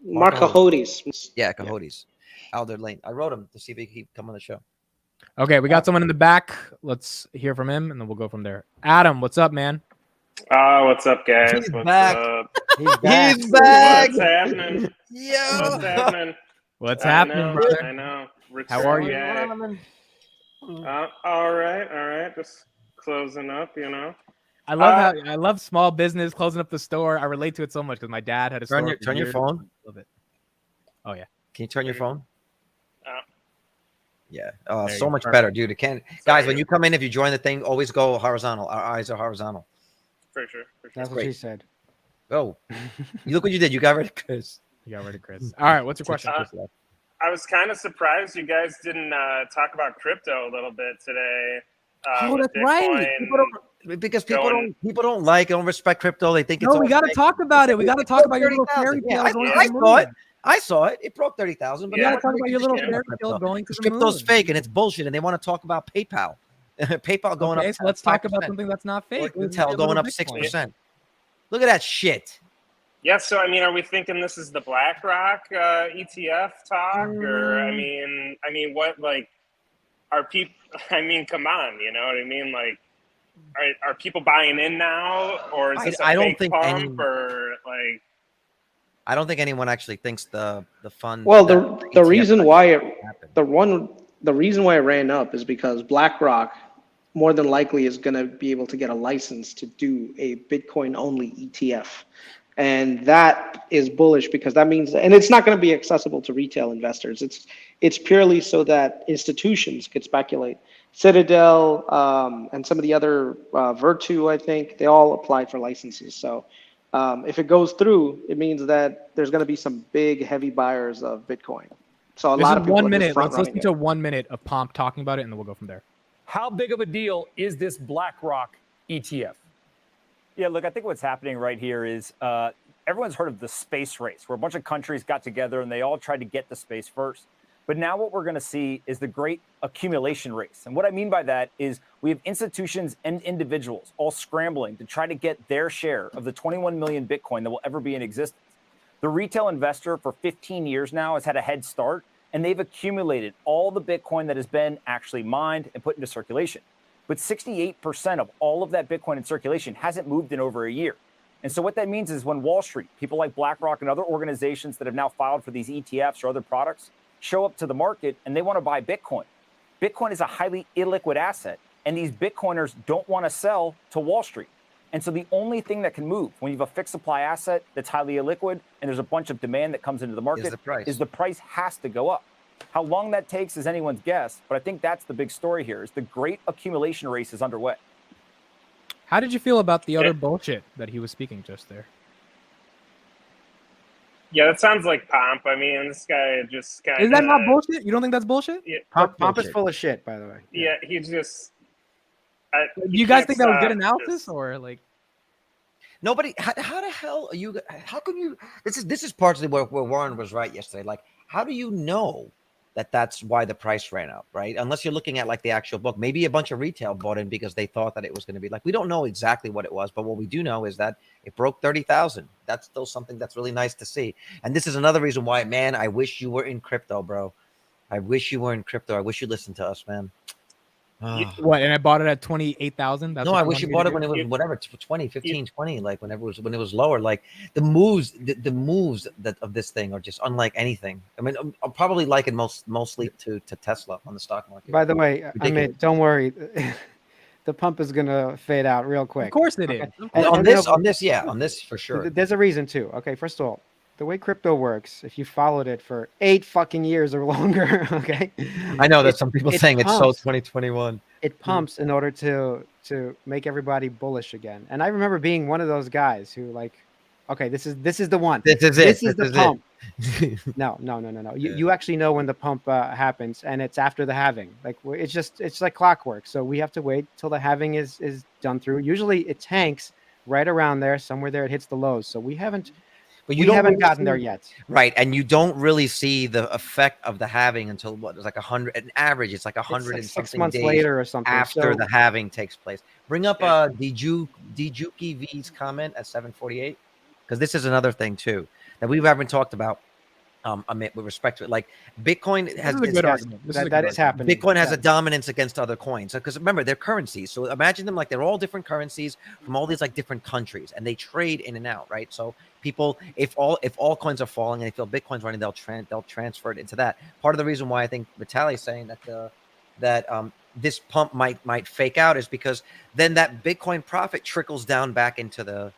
Cahodes. Yeah, Cahodes. Alder Lane. I wrote him to see if he could come on the show. Okay, we got someone in the back. Let's hear from him, and then we'll go from there. Adam, what's up, man? What's up, guys? He's what's back. up? He's back. He's back. What's happening? Yo. What's happening? What's I happening, know, brother? I know. How are you? Return guy. All right. Just closing up, you know. I love I love small business closing up the store. I relate to it so much because my dad had a store. Turn your phone. Love it. Oh yeah. Can you turn your phone? Yeah. There So you much go. better, dude. It can't. Guys, when you come in, if you join the thing, always go horizontal. Our eyes are horizontal. For sure. That's what Great. she said. Oh, you look what you did. You got rid of Chris. You got rid of Chris. All right. What's your question? I was kind of surprised you guys didn't talk about crypto a little bit today. Oh, with that's right. Bitcoin Because going- people don't like, don't respect crypto. They think it's No, we got to talk about it. We got to talk about your little fairy 30,000. tale Yeah, going I to the saw moon. it. I saw it. It broke 30,000. But You Yeah. got to talk about your little fairy tale going to the moon. Crypto's fake and it's bullshit, and they want to talk about PayPal. PayPal going Okay, up. so let's talk about 5%. something that's not fake. Or Intel going up 6%. Look at that shit. Yeah, so I mean, are we thinking this is the BlackRock ETF talk, or I mean, what like are people? I mean, come on, you know what I mean? Like, are people buying in now, or is this a I don't fake think pump, or like? I don't think anyone actually thinks the fund. Well, the ETF reason why it happened. the reason why it ran up is because BlackRock more than likely is going to be able to get a license to do a Bitcoin only ETF. And that is bullish because that means, and it's not going to be accessible to retail investors. It's purely so that institutions could speculate. Citadel and some of the other Virtu, I think, they all applied for licenses. So if it goes through, it means that there's going to be some big, heavy buyers of Bitcoin. So a lot of people 1 are just minute. Let's front-running listen to 1 minute of Pomp talking about it, and then we'll go from there. How big of a deal is this BlackRock ETF? Yeah, look, I think what's happening right here is everyone's heard of the space race, where a bunch of countries got together and they all tried to get the space first. But now what we're going to see is the great accumulation race. And what I mean by that is we have institutions and individuals all scrambling to try to get their share of the 21 million Bitcoin that will ever be in existence. The retail investor for 15 years now has had a head start, and they've accumulated all the Bitcoin that has been actually mined and put into circulation. But 68% of all of that Bitcoin in circulation hasn't moved in over a year. And so what that means is when Wall Street, people like BlackRock and other organizations that have now filed for these ETFs or other products, show up to the market and they want to buy Bitcoin. Bitcoin is a highly illiquid asset, and these Bitcoiners don't want to sell to Wall Street. And so the only thing that can move when you have a fixed supply asset that's highly illiquid and there's a bunch of demand that comes into the market is the price has to go up. How long that takes is anyone's guess, but I think that's the big story here is the great accumulation race is underway. How did you feel about the other bullshit that he was speaking just there? Yeah, that sounds like Pomp. I mean, this guy just kind of... Is that not bullshit? You don't think that's bullshit? Yeah, Pomp is full of shit, by the way. yeah he's just... Do you guys think that was good analysis or like? Nobody. How the hell are you? How can you? This is partially where Warren was right yesterday. Like, how do you know that that's why the price ran up, right? Unless you're looking at like the actual book. Maybe a bunch of retail bought in because they thought that it was going to be like. We don't know exactly what it was, but what we do know is that it broke 30,000. That's still something that's really nice to see. And this is another reason why, man, I wish you were in crypto, bro. I wish you were in crypto. I wish you listened to us, man. What? And I bought it at 28,000. No, I wish you bought it when it was whatever 20, 15, 20, like when it was lower. Like the moves that of this thing are just unlike anything. I mean, I'm probably liken mostly to Tesla on the stock market. By the way, I mean, don't worry. The pump is gonna fade out real quick. Of course it is. And on this for sure. There's a reason too. Okay, first of all, the way crypto works, if you followed it for 8 fucking years or longer, okay. I know that some people saying it's so 2021. It pumps in order to make everybody bullish again. And I remember being one of those guys who like, okay, this is the one. This is it. This is the pump. No. You actually know when the pump happens, and it's after the halving. Like it's like clockwork. So we have to wait till the halving is done through. Usually it tanks right around there, somewhere there. It hits the lows. So we haven't. But we haven't gotten there yet. Right. And you don't really see the effect of the halving until what is like 100 an average. It's like 100 and 6 something months days later or something. after the halving takes place. Bring up Djuki V's comment at 748. Because this is another thing too that we haven't talked about. with respect to it. Like Bitcoin This has is a good argument. This is a That good is argument. happening. Bitcoin has Yeah. a dominance against other coins because remember they're currencies. So imagine them like they're all different currencies from all these like different countries, and they trade in and out, right? So people, if all coins are falling and they feel Bitcoin's running, they'll transfer it into that. Part of the reason why I think Vitaly is saying that this pump might fake out is because then that Bitcoin profit trickles down back into the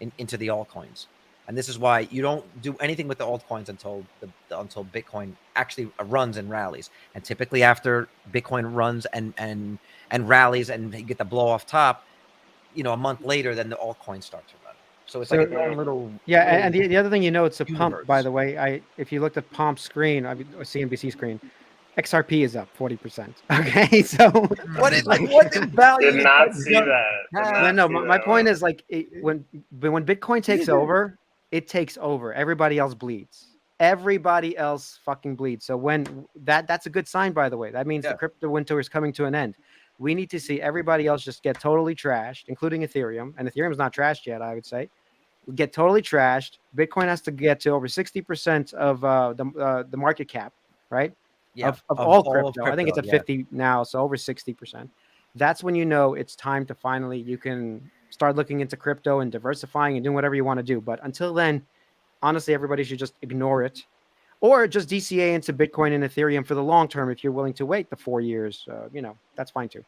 altcoins. And this is why you don't do anything with the altcoins until Bitcoin actually runs and rallies. And typically after Bitcoin runs and rallies and you get the blow off top, a month later, then the altcoins start to run. So it's like its own little and the other thing it's a pump, universe. by the way. If you looked at Pump's screen, or CNBC screen, XRP is up 40%. Okay, so what the value? Did not see that. No, my point is like when Bitcoin takes over, it takes over. Everybody else bleeds. Everybody else fucking bleeds. So when that's a good sign, by the way. That means the crypto winter is coming to an end. We need to see everybody else just get totally trashed, including Ethereum. And Ethereum's not trashed yet, I would say. Get totally trashed. Bitcoin has to get to over 60% of the market cap, right? Yeah, of all crypto. I think it's at 50 now, so over 60%. That's when it's time to finally you can start looking into crypto and diversifying and doing whatever you want to do. But until then, honestly, everybody should just ignore it or just DCA into Bitcoin and Ethereum for the long term. If you're willing to wait the 4 years, that's fine too.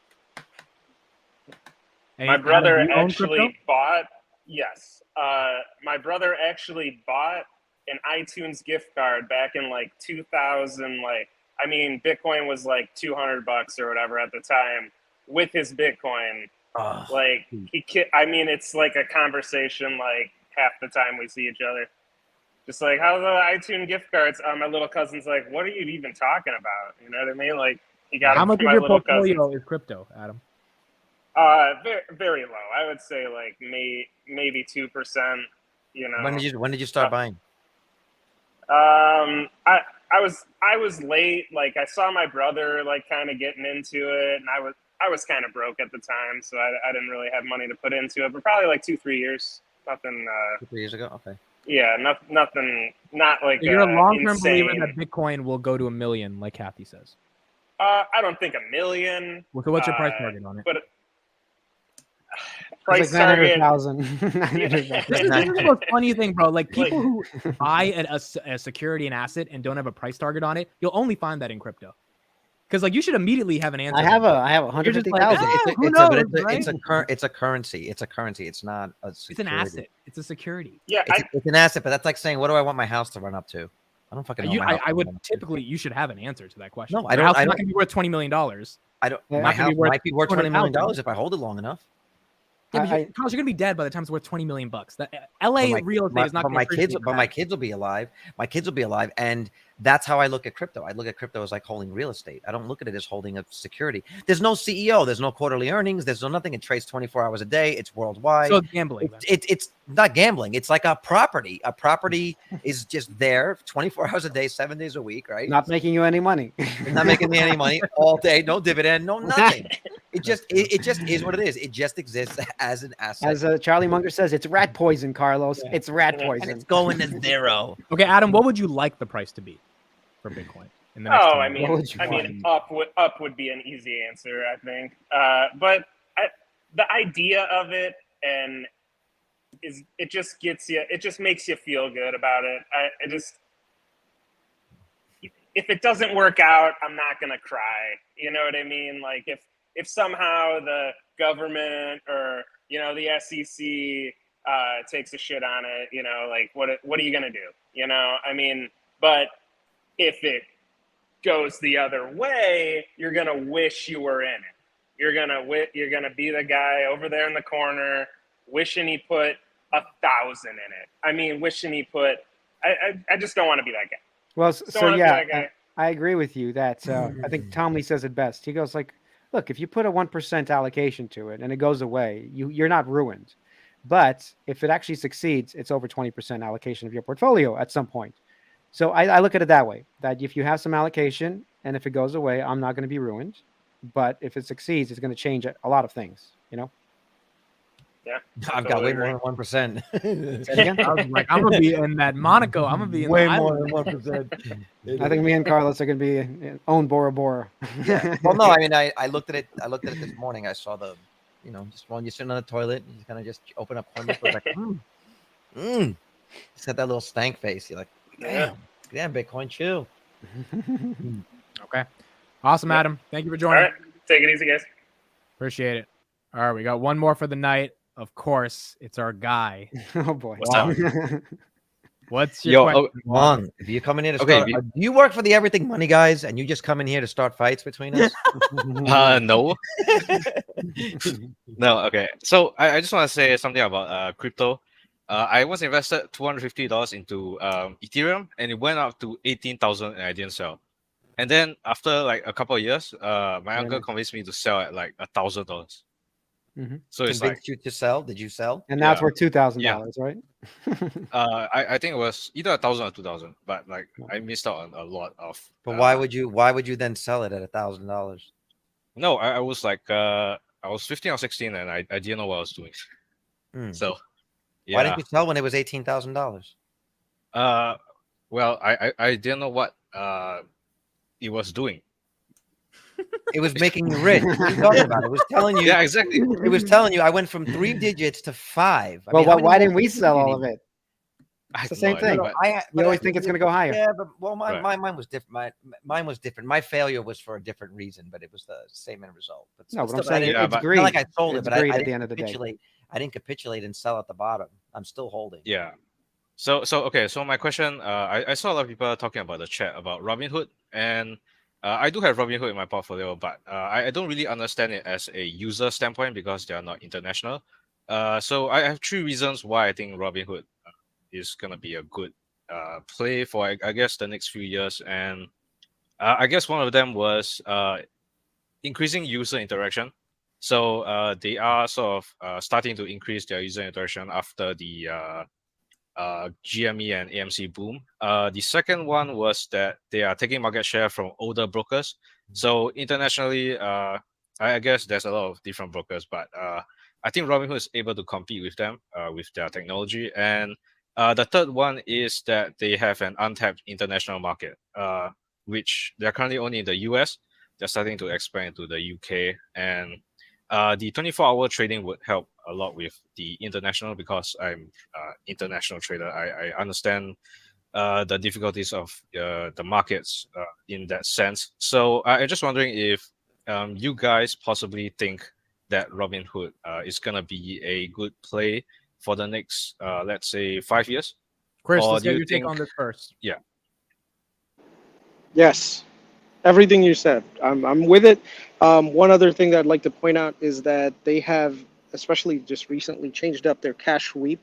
My brother actually bought, yes. My brother actually bought an iTunes gift card back in like 2000. Bitcoin was like $200 or whatever at the time with his Bitcoin. It's like a conversation like half the time we see each other. Just like, how are the iTunes gift cards? My little cousin's like, what are you even talking about? You know what I mean? Like, he got how it much from of my your little portfolio cousin. is crypto, Adam? Very, very low. I would say like maybe 2%. When did you start buying? I was late. Like I saw my brother like kind of getting into it, and I was kind of broke at the time, so I didn't really have money to put into it. But probably like 2-3 years. Nothing. 2-3 years ago. Okay. Yeah, nothing. Not like You're a long-term insane. believer that Bitcoin will go to 1 million, like Kathy says. I don't think 1 million. So what's your price target on it? But price like target 900,000. This is the most funny thing, bro. Like people who buy a security, an asset, and don't have a price target on it, you'll only find that in crypto. Because like you should immediately have an answer. I have 150,000. It's a currency. It's a currency. It's not a security. It's an asset. It's a security. Yeah, it's an asset, but that's like saying, what do I want my house to run up to? I don't fucking know. I would typically, you should have an answer to that question. No, I don't. Your house is I not don't. going to be worth $20 million. I don't. Not My gonna house be worth might be worth $20 million $200,000 if I hold it long enough. Yeah, but Carlos, you're gonna be dead by the time it's worth $20 million. That LA real estate is not. But my kids will be alive. My kids will be alive, and that's how I look at crypto. I look at crypto as like holding real estate. I don't look at it as holding a security. There's no CEO. There's no quarterly earnings. There's no nothing. It trades 24 hours a day. It's worldwide. So it's gambling. It's not gambling. It's like a property. A property is just there 24 hours a day, 7 days a week, right? Not making you any money. Not making me any money all day. No dividend. No nothing. It just is what it is. It just exists as an asset. As Charlie Munger says, it's rat poison, Carlos. Yeah. It's rat poison. And it's going to zero. Okay, Adam, what would you like the price to be for Bitcoin in the next? Up would be an easy answer, I think. But the idea of it and it just gets you. It just makes you feel good about it. If it doesn't work out, I'm not gonna cry. You know what I mean? Like if somehow the government or the SEC takes a shit on it, like what are you gonna do? But if it goes the other way, you're gonna wish you were in it. You're gonna be the guy over there in the corner wishing he put 1,000 in it. Wishing he put. I just don't want to be that guy. Well, so yeah, I agree with you that I think Tom Lee says it best. He goes like, look, if you put a 1% allocation to it and it goes away, you're not ruined. But if it actually succeeds, it's over 20% allocation of your portfolio at some point. So I look at it that way, that if you have some allocation and if it goes away, I'm not going to be ruined. But if it succeeds, it's going to change a lot of things, I've got way totally more than 1%. Say it again. I was like, I'm gonna be in that Monaco. I'm gonna be in way the more island. than 1%. I think me and Carlos are gonna be own Bora Bora. Yeah. Well, no, I mean, I looked at it. I looked at it this morning. I saw the, just when you're sitting on the toilet, you kind of just open up Coinbase. Like, It's got that little stank face. You're like, damn, Bitcoin, chill. Okay. Awesome, Adam. Thank you for All joining. right, take it easy, guys. Appreciate it. All right, we got one more for the night. Of course, it's our guy. Oh boy. What's up? What's your Yo, question? Juan, if you come in here to Okay, start, do you work for the Everything Money guys and you just come in here to start fights between us? no. No, okay. So I just want to say something about crypto. I once invested $250 into Ethereum and it went up to 18,000 and I didn't sell. And then after like a couple of years, my uncle convinced me to sell at like $1,000. So it's like Convinced you to sell? Did you sell? And now it's Yeah. worth $2,000, right? I think it was either 1,000 or 2,000, but like I missed out on a lot of. But why would you then sell it at $1,000? No, I was like I was 15 or 16 and I didn't know what I was doing. So Why didn't you sell when it was $18,000? Well, I didn't know what it was doing. It was making you rich. What are you talking about? It was telling you. Yeah, exactly. It was telling you I went from 3 digits to 5. I Well, mean, how many why more didn't we digits sell do you all of need? it? I It's the have same no idea, thing. but- You always think it's going to go higher. Yeah, but Right. mine was different. Mine was different. My failure was for a different reason, but it was the same end result. But No, but I'm still, I saying didn't- Yeah, it's but- greed. not like I sold it, It's but I greed at didn't the end of the day. capitulate. I didn't capitulate and sell at the bottom. I'm still holding. Yeah. So okay. So my question, I saw a lot of people talking about the chat about Robinhood, and I do have Robinhood in my portfolio, but I don't really understand it as a user standpoint because they are not international. So I have 3 reasons why I think Robinhood is gonna be a good play for I guess the next few years, and I guess one of them was increasing user interaction. So they are sort of starting to increase their user interaction after the GME and AMC boom. The second one was that they are taking market share from older brokers. So internationally, I guess there's a lot of different brokers, but I think Robinhood is able to compete with them with their technology. And the third one is that they have an untapped international market, which they're currently only in the US. They're starting to expand into the UK, and the 24-hour trading would help a lot with the international because I'm international trader. I understand the difficulties of the markets in that sense. So I'm just wondering if you guys possibly think that Robinhood is gonna be a good play for the next, let's say, 5 years. Chris, Or let's do get you your take think- on this first. Yes, everything you said. I'm with it. One other thing that I'd like to point out is that they have, especially just recently, changed up their cash sweep,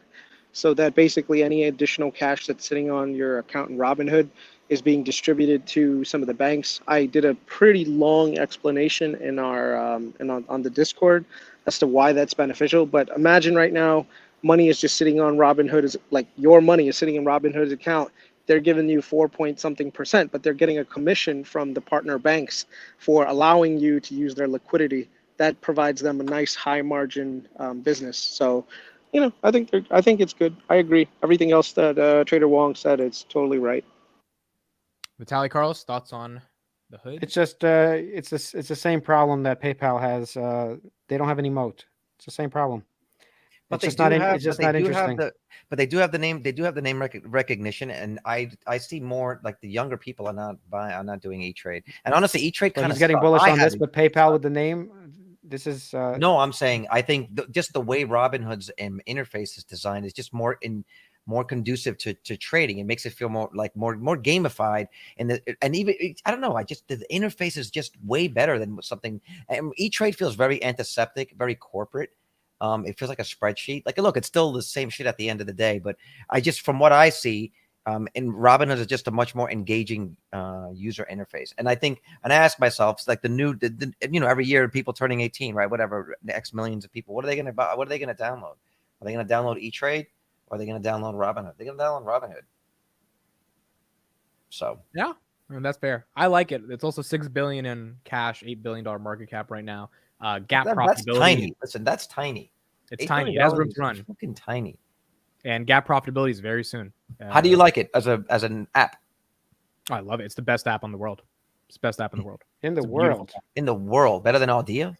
so that basically any additional cash that's sitting on your account in Robinhood is being distributed to some of the banks. I did a pretty long explanation in our on the Discord as to why that's beneficial. But imagine right now, money is just sitting on Robinhood, is like your money is sitting in Robinhood's account. They're giving you 4 point something percent, but they're getting a commission from the partner banks for allowing you to use their liquidity. That provides them a nice high margin business. So, I think it's good. I agree. Everything else that Trader Wong said, it's totally right. Vitaly, Carlos, thoughts on the hood? It's just it's the same problem that PayPal has. They don't have any moat. It's the same problem. But It's they just do not. have, It's just but not they do have interesting. but they do have the name. They do have the name recognition, and I see more like the younger people are not doing E-Trade. And honestly, E-Trade But kind of he's getting bullish on this, but PayPal with the name. This is No, I'm saying I think just the way Robinhood's interface is designed is just more conducive to trading. It makes it feel more gamified, and even I don't know. The interface is just way better than something. E-Trade feels very antiseptic, very corporate. It feels like a spreadsheet. Like, look, it's still the same shit at the end of the day, but from what I see, and Robinhood is just a much more engaging user interface. And I ask myself, it's like every year people turning 18, right? Whatever, X millions of people. What are they going to buy? What are they going to download? Are they going to download E-Trade, or are they going to download Robinhood? They're going to download Robinhood. So Yeah, I mean, that's fair. I like it. It's also $6 billion in cash, $8 billion market cap right now. Gap that's profitability. tiny. Listen, that's tiny. It's tiny. It has room to run. Fucking tiny. And gap profitability is very soon. How do you like it as an app? I love it. It's the best app on the world. It's the best app in the world. In the world. In the world, better than Audio?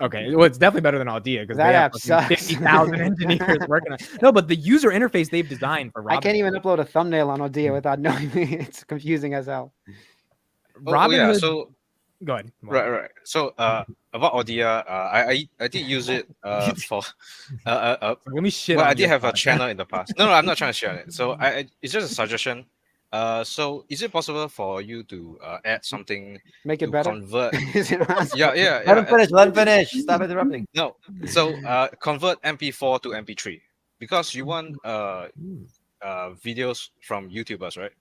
Okay, well, it's definitely better than Audia because That they app have sucks. 50,000 engineers working on it. No, but the user interface they've designed for Robinhood. I can't even upload a thumbnail on Odia without knowing me. It's confusing as hell. Robinhood. So Go ahead. right. So about Audia, I did use it for Let me shit. well, on I did your have a podcast. channel in the past. No, I'm not trying to share it. So it's just a suggestion. So is it possible for you to add something Make it to better. convert? Is it possible? Yeah. Let him finish. Let him finish. Stop interrupting. No. So convert MP4 to MP3 because you want videos from YouTubers, right?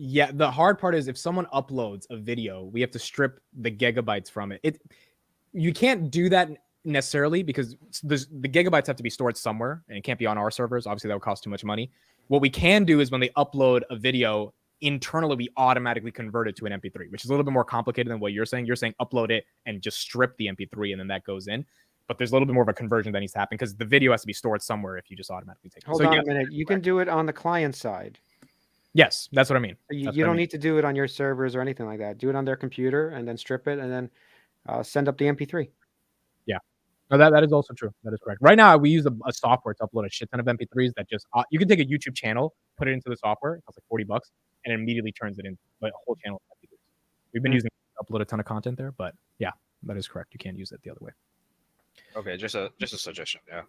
Yeah, the hard part is if someone uploads a video, we have to strip the gigabytes from it. You can't do that necessarily because the gigabytes have to be stored somewhere and it can't be on our servers. Obviously, that would cost too much money. What we can do is when they upload a video internally, we automatically convert it to an MP3, which is a little bit more complicated than what you're saying. You're saying upload it and just strip the MP3 and then that goes in. But there's a little bit more of a conversion that needs to happen because the video has to be stored somewhere if you just automatically take it. Hold on a minute. You can do it on the client side. Yes, that's what I mean. You don't need to do it on your servers or anything like that. Do it on their computer and then strip it and then send up the MP3. Yeah, no, that is also true. That is correct. Right now, we use a software to upload a shit ton of MP3s that just you can take a YouTube channel, put it into the software, it costs like $40, and it immediately turns it into a whole channel of MP3s. We've been using it to upload a ton of content there, but yeah, that is correct. You can't use it the other way. Okay, just a suggestion. Yeah.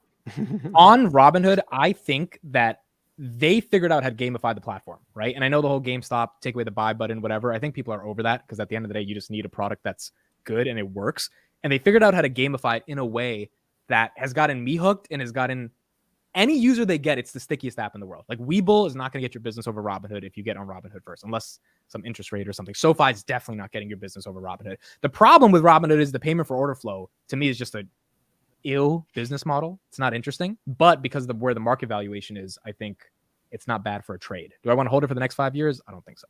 On Robinhood, I think that they figured out how to gamify the platform, right? And I know the whole GameStop, take away the buy button, whatever. I think people are over that because at the end of the day, you just need a product that's good and it works. And they figured out how to gamify it in a way that has gotten me hooked and has gotten any user they get. It's the stickiest app in the world. Like Webull is not going to get your business over Robinhood if you get on Robinhood first, unless some interest rate or something. SoFi is definitely not getting your business over Robinhood. The problem with Robinhood is the payment for order flow to me is just a ill business model. It's not interesting, but because of where the market valuation is, I think it's not bad for a trade. Do I want to hold it for the next 5 years? I don't think so.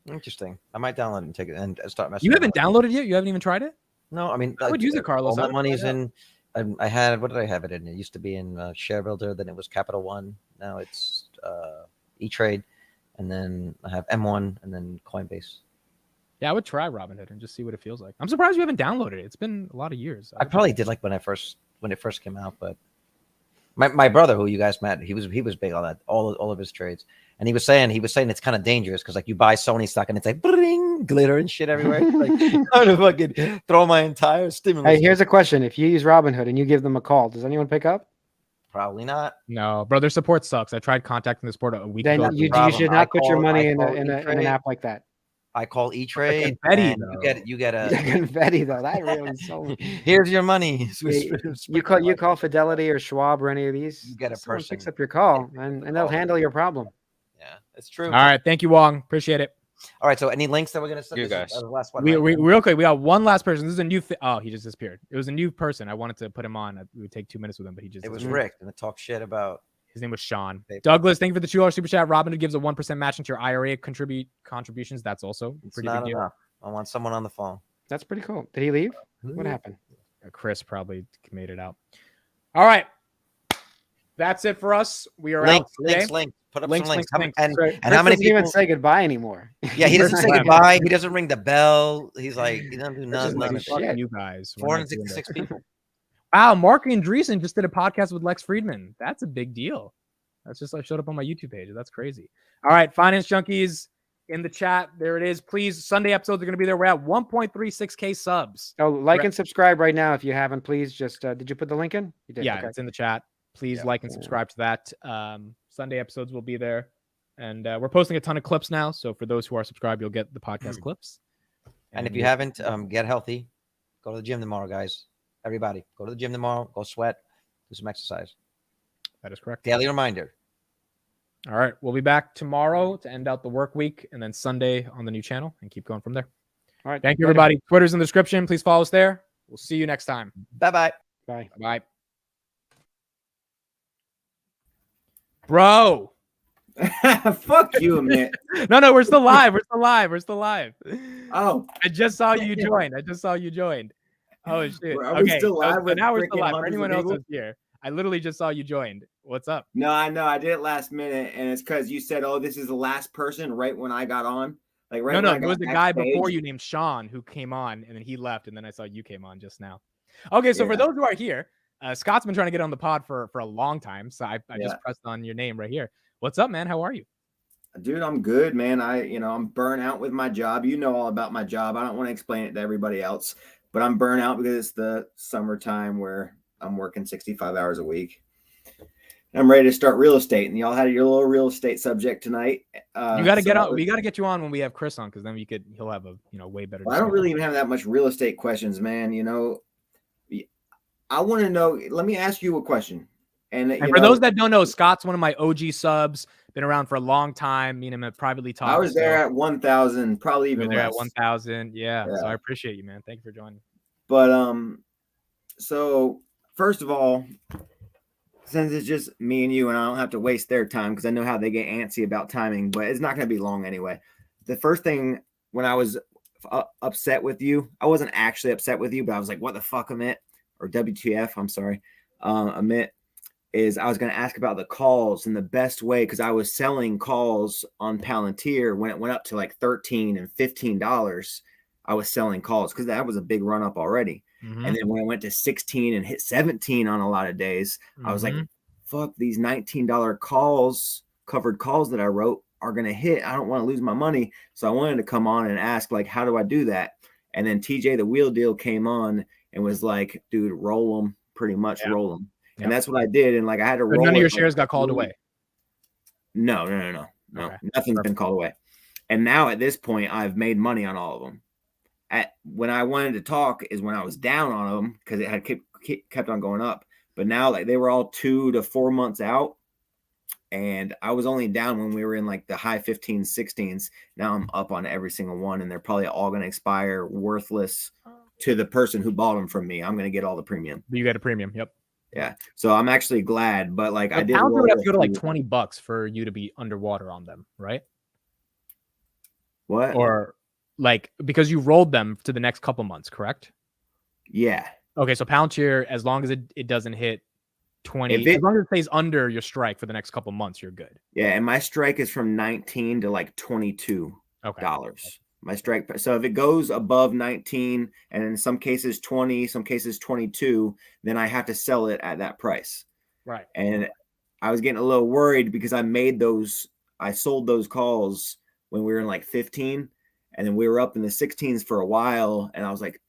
Interesting. I might download it and take it and start messing. You haven't downloaded it yet? You haven't even tried it? No, I mean, I would use it, Carlos. All my money's in. I had, what did I have it in? It used to be in Share Builder, then it was Capital One. Now it's E-Trade, and then I have M1, and then Coinbase. Yeah, I would try Robinhood and just see what it feels like. I'm surprised you haven't downloaded it. It's been a lot of years. I probably did like when it first came out, but my brother, who you guys met, he was big on that, all of his trades, and he was saying it's kind of dangerous because like you buy Sony stock and it's like bling, glitter and shit everywhere. Like I'm gonna fucking throw my entire stimulus. Hey, here's a question: if you use Robinhood and you give them a call, does anyone pick up? Probably not. No, bro, their support sucks. I tried contacting the support a week ago. Then you should not put your money in an app like that. I call E-Trade. Confetti, you get a confetti though. That really sold. Here's your money. You call Fidelity or Schwab or any of these. You get a someone person picks up your call and they'll handle your problem. Yeah, it's true. All right, thank you, Wong. Appreciate it. All right, so any links that we're gonna send? You guys. The last one. We right? real quick. We got one last person. This is a new. Oh, he just disappeared. It was a new person. I wanted to put him on. We would take 2 minutes with him, but he just. It was disappeared. Rick, and to talk shit about. His name was Sean. Paper. Douglas, thank you for the $2 super chat. Robinhood gives a 1% match into your IRA contributions. That's also It's pretty not big deal. enough. I want someone on the phone. That's pretty cool. Did he leave? What happened? Chris probably made it out. All right. That's it for us. We are Links. out. Put up Links, some links. links. And Chris how many doesn't even people? say goodbye anymore? Yeah, he doesn't say goodbye. He doesn't ring the bell. He's like, he doesn't do That's just none like of shit. it. Fuck you guys. We're not doing 466 that. people. Wow, Mark Andreessen just did a podcast with Lex Friedman. That's a big deal. That's just like showed up on my YouTube page. That's crazy. All right, Finance Junkies in the chat. There it is. Please, Sunday episodes are going to be there. We're at 1.36K subs. Oh, like and subscribe right now if you haven't. Please just did you put the link in? You did. Yeah, Okay. it's in the chat. Please like and subscribe to that. Sunday episodes will be there. And we're posting a ton of clips now. So for those who are subscribed, you'll get the podcast clips. And if you haven't, get healthy. Go to the gym tomorrow, guys. Everybody, go to the gym tomorrow. Go sweat. Do some exercise. That is correct. Daily reminder. All right. We'll be back tomorrow to end out the work week and then Sunday on the new channel and keep going from there. All right. Thank you, everybody. Twitter's in the description. Please follow us there. We'll see you next time. Bye-bye. Bye. Bye. Bro. Fuck you, man. No, we're still live. We're still live. Oh, Oh, I just saw you join. Oh shit. Are we Okay. still live So with now we're still freaking live. For hundreds of anyone else people? that's here, I literally just saw you joined. What's up? No, I know. I did it last minute, and it's because you said, "Oh, this is the last person." Right when I got on, like right when No, I there was got a guy before backstage. you named Sean who came on, and then he left, and then I saw you came on just now. Okay, so for Yeah. those who are here, Scott's been trying to get on the pod for a long time, so I Yeah. just pressed on your name right here. What's up, man? How are you? Dude, I'm good, man. I'm burnt out with my job. You know all about my job. I don't want to explain it to everybody else, but I'm burnt out because it's the summertime where I'm working 65 hours a week. I'm ready to start real estate, and y'all had your little real estate subject tonight. You got to get on. We got to get you on when we have Chris on, because then he'll have a way better. Well, I don't really even have that much real estate questions, man. I want to know. Let me ask you a question. And for those that don't know, Scott's one of my OG subs. Been around for a long time. Me and him have privately talked. I was there at 1,000, probably even there less. at 1,000. Yeah. So I appreciate you, man. Thank you for joining. But so first of all, since it's just me and you, and I don't have to waste their time because I know how they get antsy about timing, but it's not going to be long anyway. The first thing when I was upset with you, I wasn't actually upset with you, but I was like, "What the fuck, Amit?" Or WTF? I'm sorry, Amit. Is I was going to ask about the calls and the best way, because I was selling calls on Palantir when it went up to like $13 and $15. I was selling calls because that was a big run up already. Mm-hmm. And then when it went to 16 and hit 17 on a lot of days, I was like, fuck, these $19 calls, covered calls that I wrote are going to hit. I don't want to lose my money. So I wanted to come on and ask, like, how do I do that? And then TJ, the wheel deal, came on and was like, dude, roll them, pretty much roll them. And that's what I did. And like, I had to roll. None of your shares got called away. No. Okay. Nothing's been called away. And now at this point, I've made money on all of them. When I wanted to talk is when I was down on them because it had kept on going up. But now, like, they were all 2 to 4 months out. And I was only down when we were in like the high 15s, 16s. Now I'm up on every single one, and they're probably all going to expire worthless to the person who bought them from me. I'm going to get all the premium. You get a premium. Yep. Yeah. So I'm actually glad, but like, I did. Pounds would have to go to like $20 for you to be underwater on them, right? What? Or like, because you rolled them to the next couple months, correct? Yeah. Okay. So Palantir, as long as it doesn't hit 20, as long as it stays under your strike for the next couple months, you're good. Yeah. And my strike is from 19 to like $22. My strike. So if it goes above 19 and in some cases 20, some cases 22, then I have to sell it at that price. Right. And I was getting a little worried because I sold those calls when we were in like 15, and then we were up in the 16s for a while. And I was like,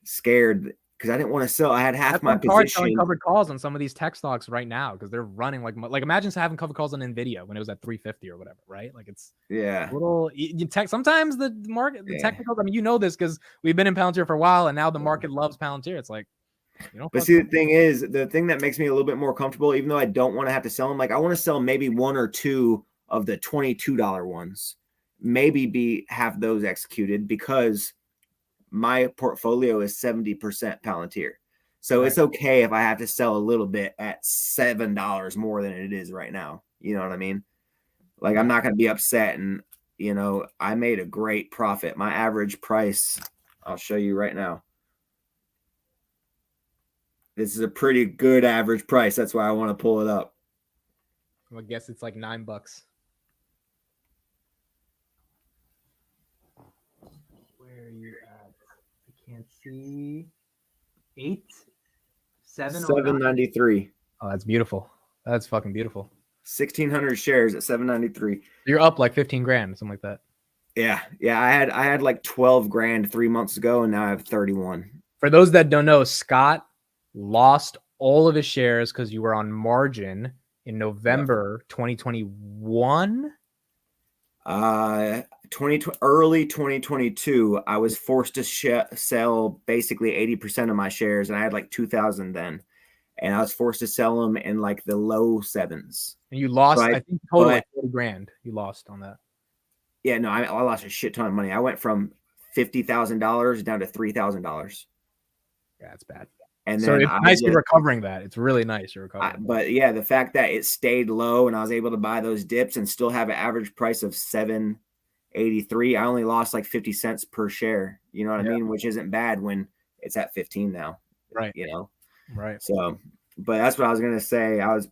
scared because I didn't want to sell. I had half my position. Selling covered calls on some of these tech stocks right now because they're running like imagine having covered calls on Nvidia when it was at 350 or whatever, right? Like it's a little sometimes the market, the technicals. I mean, this because we've been in Palantir for a while, and now the market loves Palantir. It's like, But see, the thing that makes me a little bit more comfortable, even though I don't want to have to sell them, like I want to sell maybe 1 or 2 of the $22 ones, maybe have those executed because my portfolio is 70% Palantir. So it's okay if I have to sell a little bit at $7 more than it is right now. You know what I mean? Like, I'm not going to be upset. And, I made a great profit. My average price, I'll show you right now. This is a pretty good average price. That's why I want to pull it up. I guess it's like $9. Where are you at? I can't see. 793. Oh, that's beautiful. That's fucking beautiful. 1,600 shares at 793. You're up like 15 grand, something like that. Yeah. I had like 12 grand 3 months ago, and now I have 31. For those that don't know, Scott lost all of his shares because you were on margin in November 2021. Early 2022, I was forced to sell basically 80% of my shares, and I had like 2,000 then, and I was forced to sell them in like the low 7s. And you lost, I think, total like 40 grand. You lost on that. Yeah, no, I lost a shit ton of money. I went from $50,000 down to $3,000. Yeah, that's bad. And so then it's nice you're recovering that. It's really nice you're recovering. But yeah, the fact that it stayed low and I was able to buy those dips and still have an average price of 7 83. I only lost like 50 cents per share. You know what I mean? Which isn't bad when it's at 15 now. Right. You know? Right. So, but that's what I was going to say. I was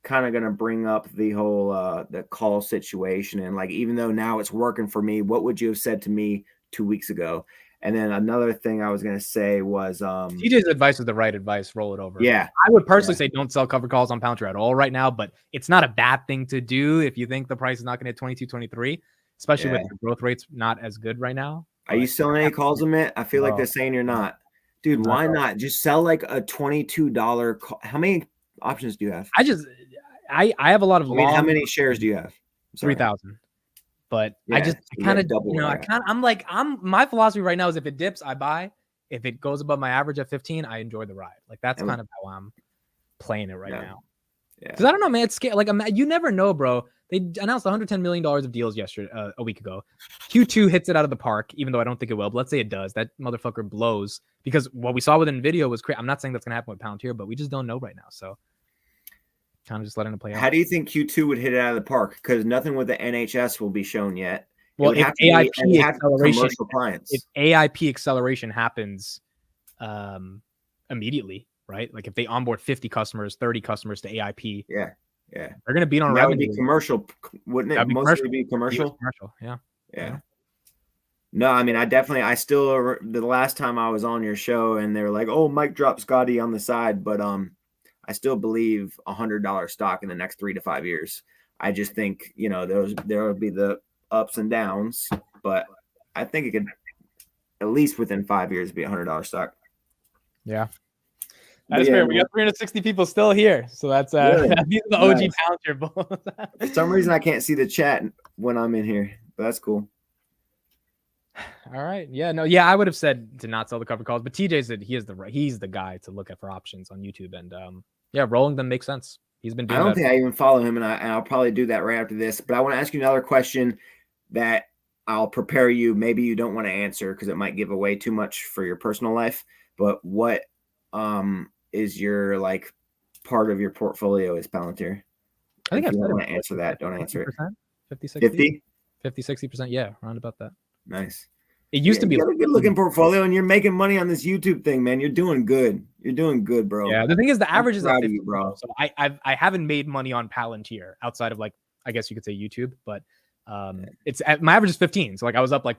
kind of going to bring up the whole, the call situation. And like, even though now it's working for me, what would you have said to me 2 weeks ago? And then another thing I was going to say was, TJ's advice is the right advice. Roll it over. Yeah. I would personally say don't sell covered calls on Palantir at all right now, but it's not a bad thing to do if you think the price is not going to hit 22, 23, especially with the growth rates not as good right now. Are you selling any calls, Amit? I feel like they're saying you're not. Dude, why not? Just sell like a $22 call. How many options do you have? I have a lot of how many shares do you have? 3,000. But Yeah, I kind of, my philosophy right now is if it dips, I buy. If it goes above my average at 15, I enjoy the ride. Like that's kind of how I'm playing it right now. Yeah. Because I don't know, man. It's scary. Like you never know, bro. They announced $110 million of deals yesterday, a week ago. Q2 hits it out of the park, even though I don't think it will. But let's say it does. That motherfucker blows. Because what we saw with NVIDIA was crazy. I'm not saying that's gonna happen with Palantir, but we just don't know right now. So kind of just letting it play out. How do you think Q2 would hit it out of the park? Because nothing with the NHS will be shown yet. Well, if AIP acceleration, clients. if AIP acceleration happens immediately, right? Like if they onboard 50 customers, 30 customers to AIP, yeah, they're going to beat on that revenue. Would be commercial, wouldn't it? Mostly be commercial. Yeah. No, I mean, I still, the last time I was on your show and they're like, oh, Mike dropped Scotty on the side, but I still believe $100 stock in the next 3 to 5 years. I just think, you know, there will be the ups and downs, but I think it could at least within 5 years be $100 stock. Yeah. That is fair. We got 360 people still here. So that's these are the OG Palantir bulls. For some reason I can't see the chat when I'm in here, but that's cool. All right. Yeah. No. Yeah. I would have said to not sell the cover calls, but TJ said he's the guy to look at for options on YouTube, and rolling them makes sense. He's been doing. I don't think I even follow him, and I'll probably do that right after this. But I want to ask you another question that I'll prepare you. Maybe you don't want to answer because it might give away too much for your personal life. But what is your like part of your portfolio is Palantir? I think if you want to answer that. Don't answer it. 50, 60%. Yeah, around about that. Nice. It used to be a good looking portfolio, and you're making money on this YouTube thing, man. You're doing good. You're doing good, bro. Yeah. The thing is, the average is at 50, you, bro. So I haven't made money on Palantir outside of like I guess you could say YouTube, but it's at my average is 15. So like I was up like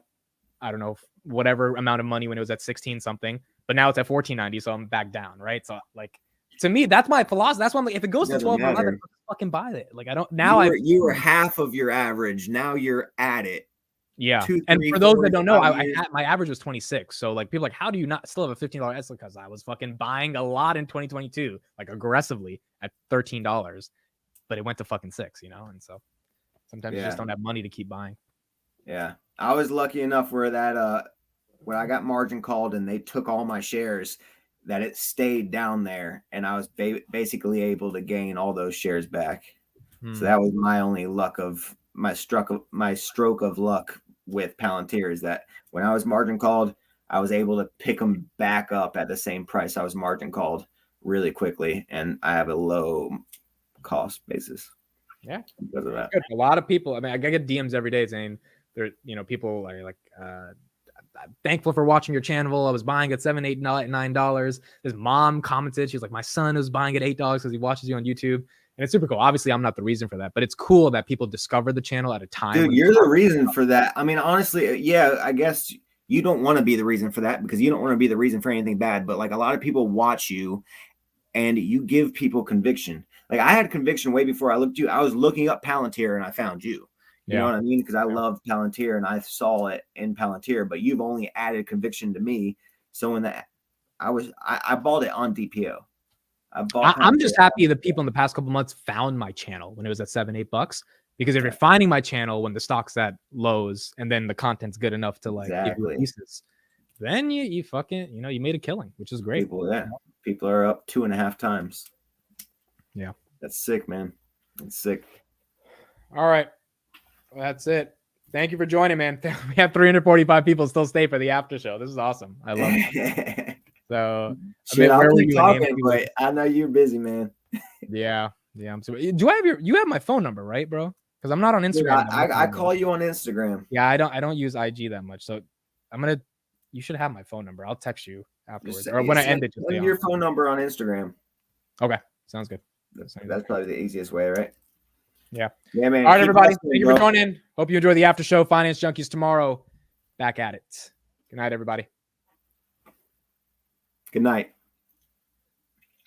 I don't know whatever amount of money when it was at 16 something, but now it's at 14.90, so I'm back down, right? So like to me, that's my philososophy. That's why I'm like, if it goes to 12 or 11, fucking buy it. Like I don't now. You were half of your average. Now you're at it. Yeah. 2, 3, and for those that don't know, I had my average was 26. So like people are like, how do you not still have a $15 S? Because I was fucking buying a lot in 2022, like aggressively at $13, but it went to fucking 6, you know? And so sometimes you just don't have money to keep buying. Yeah. I was lucky enough where that, when I got margin called and they took all my shares, that it stayed down there and I was basically able to gain all those shares back. So that was my only luck of my stroke of luck with Palantir is that when I was margin called, I was able to pick them back up at the same price I was margin called really quickly, and I have a low cost basis. Yeah, because of that. Good. A lot of people. I mean, I get DMs every day saying there. You know, people are like, "I'm thankful for watching your channel. I was buying at $7, $8, $9." His mom commented, she's like, "My son was buying at $8 because he watches you on YouTube." And it's super cool. Obviously, I'm not the reason for that, but it's cool that people discover the channel at a time. Dude, you're the reason for that. I mean, honestly, yeah, I guess you don't want to be the reason for that because you don't want to be the reason for anything bad. But like a lot of people watch you and you give people conviction. Like I had conviction way before I looked you. I was looking up Palantir and I found you. You know what I mean? Because I loved Palantir and I saw it in Palantir, but you've only added conviction to me. So in that, I bought it on DPO. I'm just happy that people in the past couple months found my channel when it was at $7, $8, because if you're finding my channel when the stock's at lows and then the content's good enough to like give you pieces, then you fucking, you know, you made a killing, which is great. People are up 2.5 times. Yeah. That's sick, man. That's sick. All right. Well, that's it. Thank you for joining, man. We have 345 people still stay for the after show. This is awesome. I love it. So I'll keep talking, but I know you're busy, man. Yeah. I'm super. Do I have you have my phone number, right, bro? because I'm not on Dude, Instagram. I call you on Instagram. Yeah, I don't use IG that much. So you should have my phone number. I'll text you afterwards, or when I end it. Just Send your phone number on Instagram. Okay, sounds good. That's probably the easiest way, right? Yeah. Yeah, man. All right, keep everybody. hustling, Thank you bro. for joining in. Hope you enjoy the after show. Finance Junkies tomorrow. Back at it. Good night, everybody. Good night.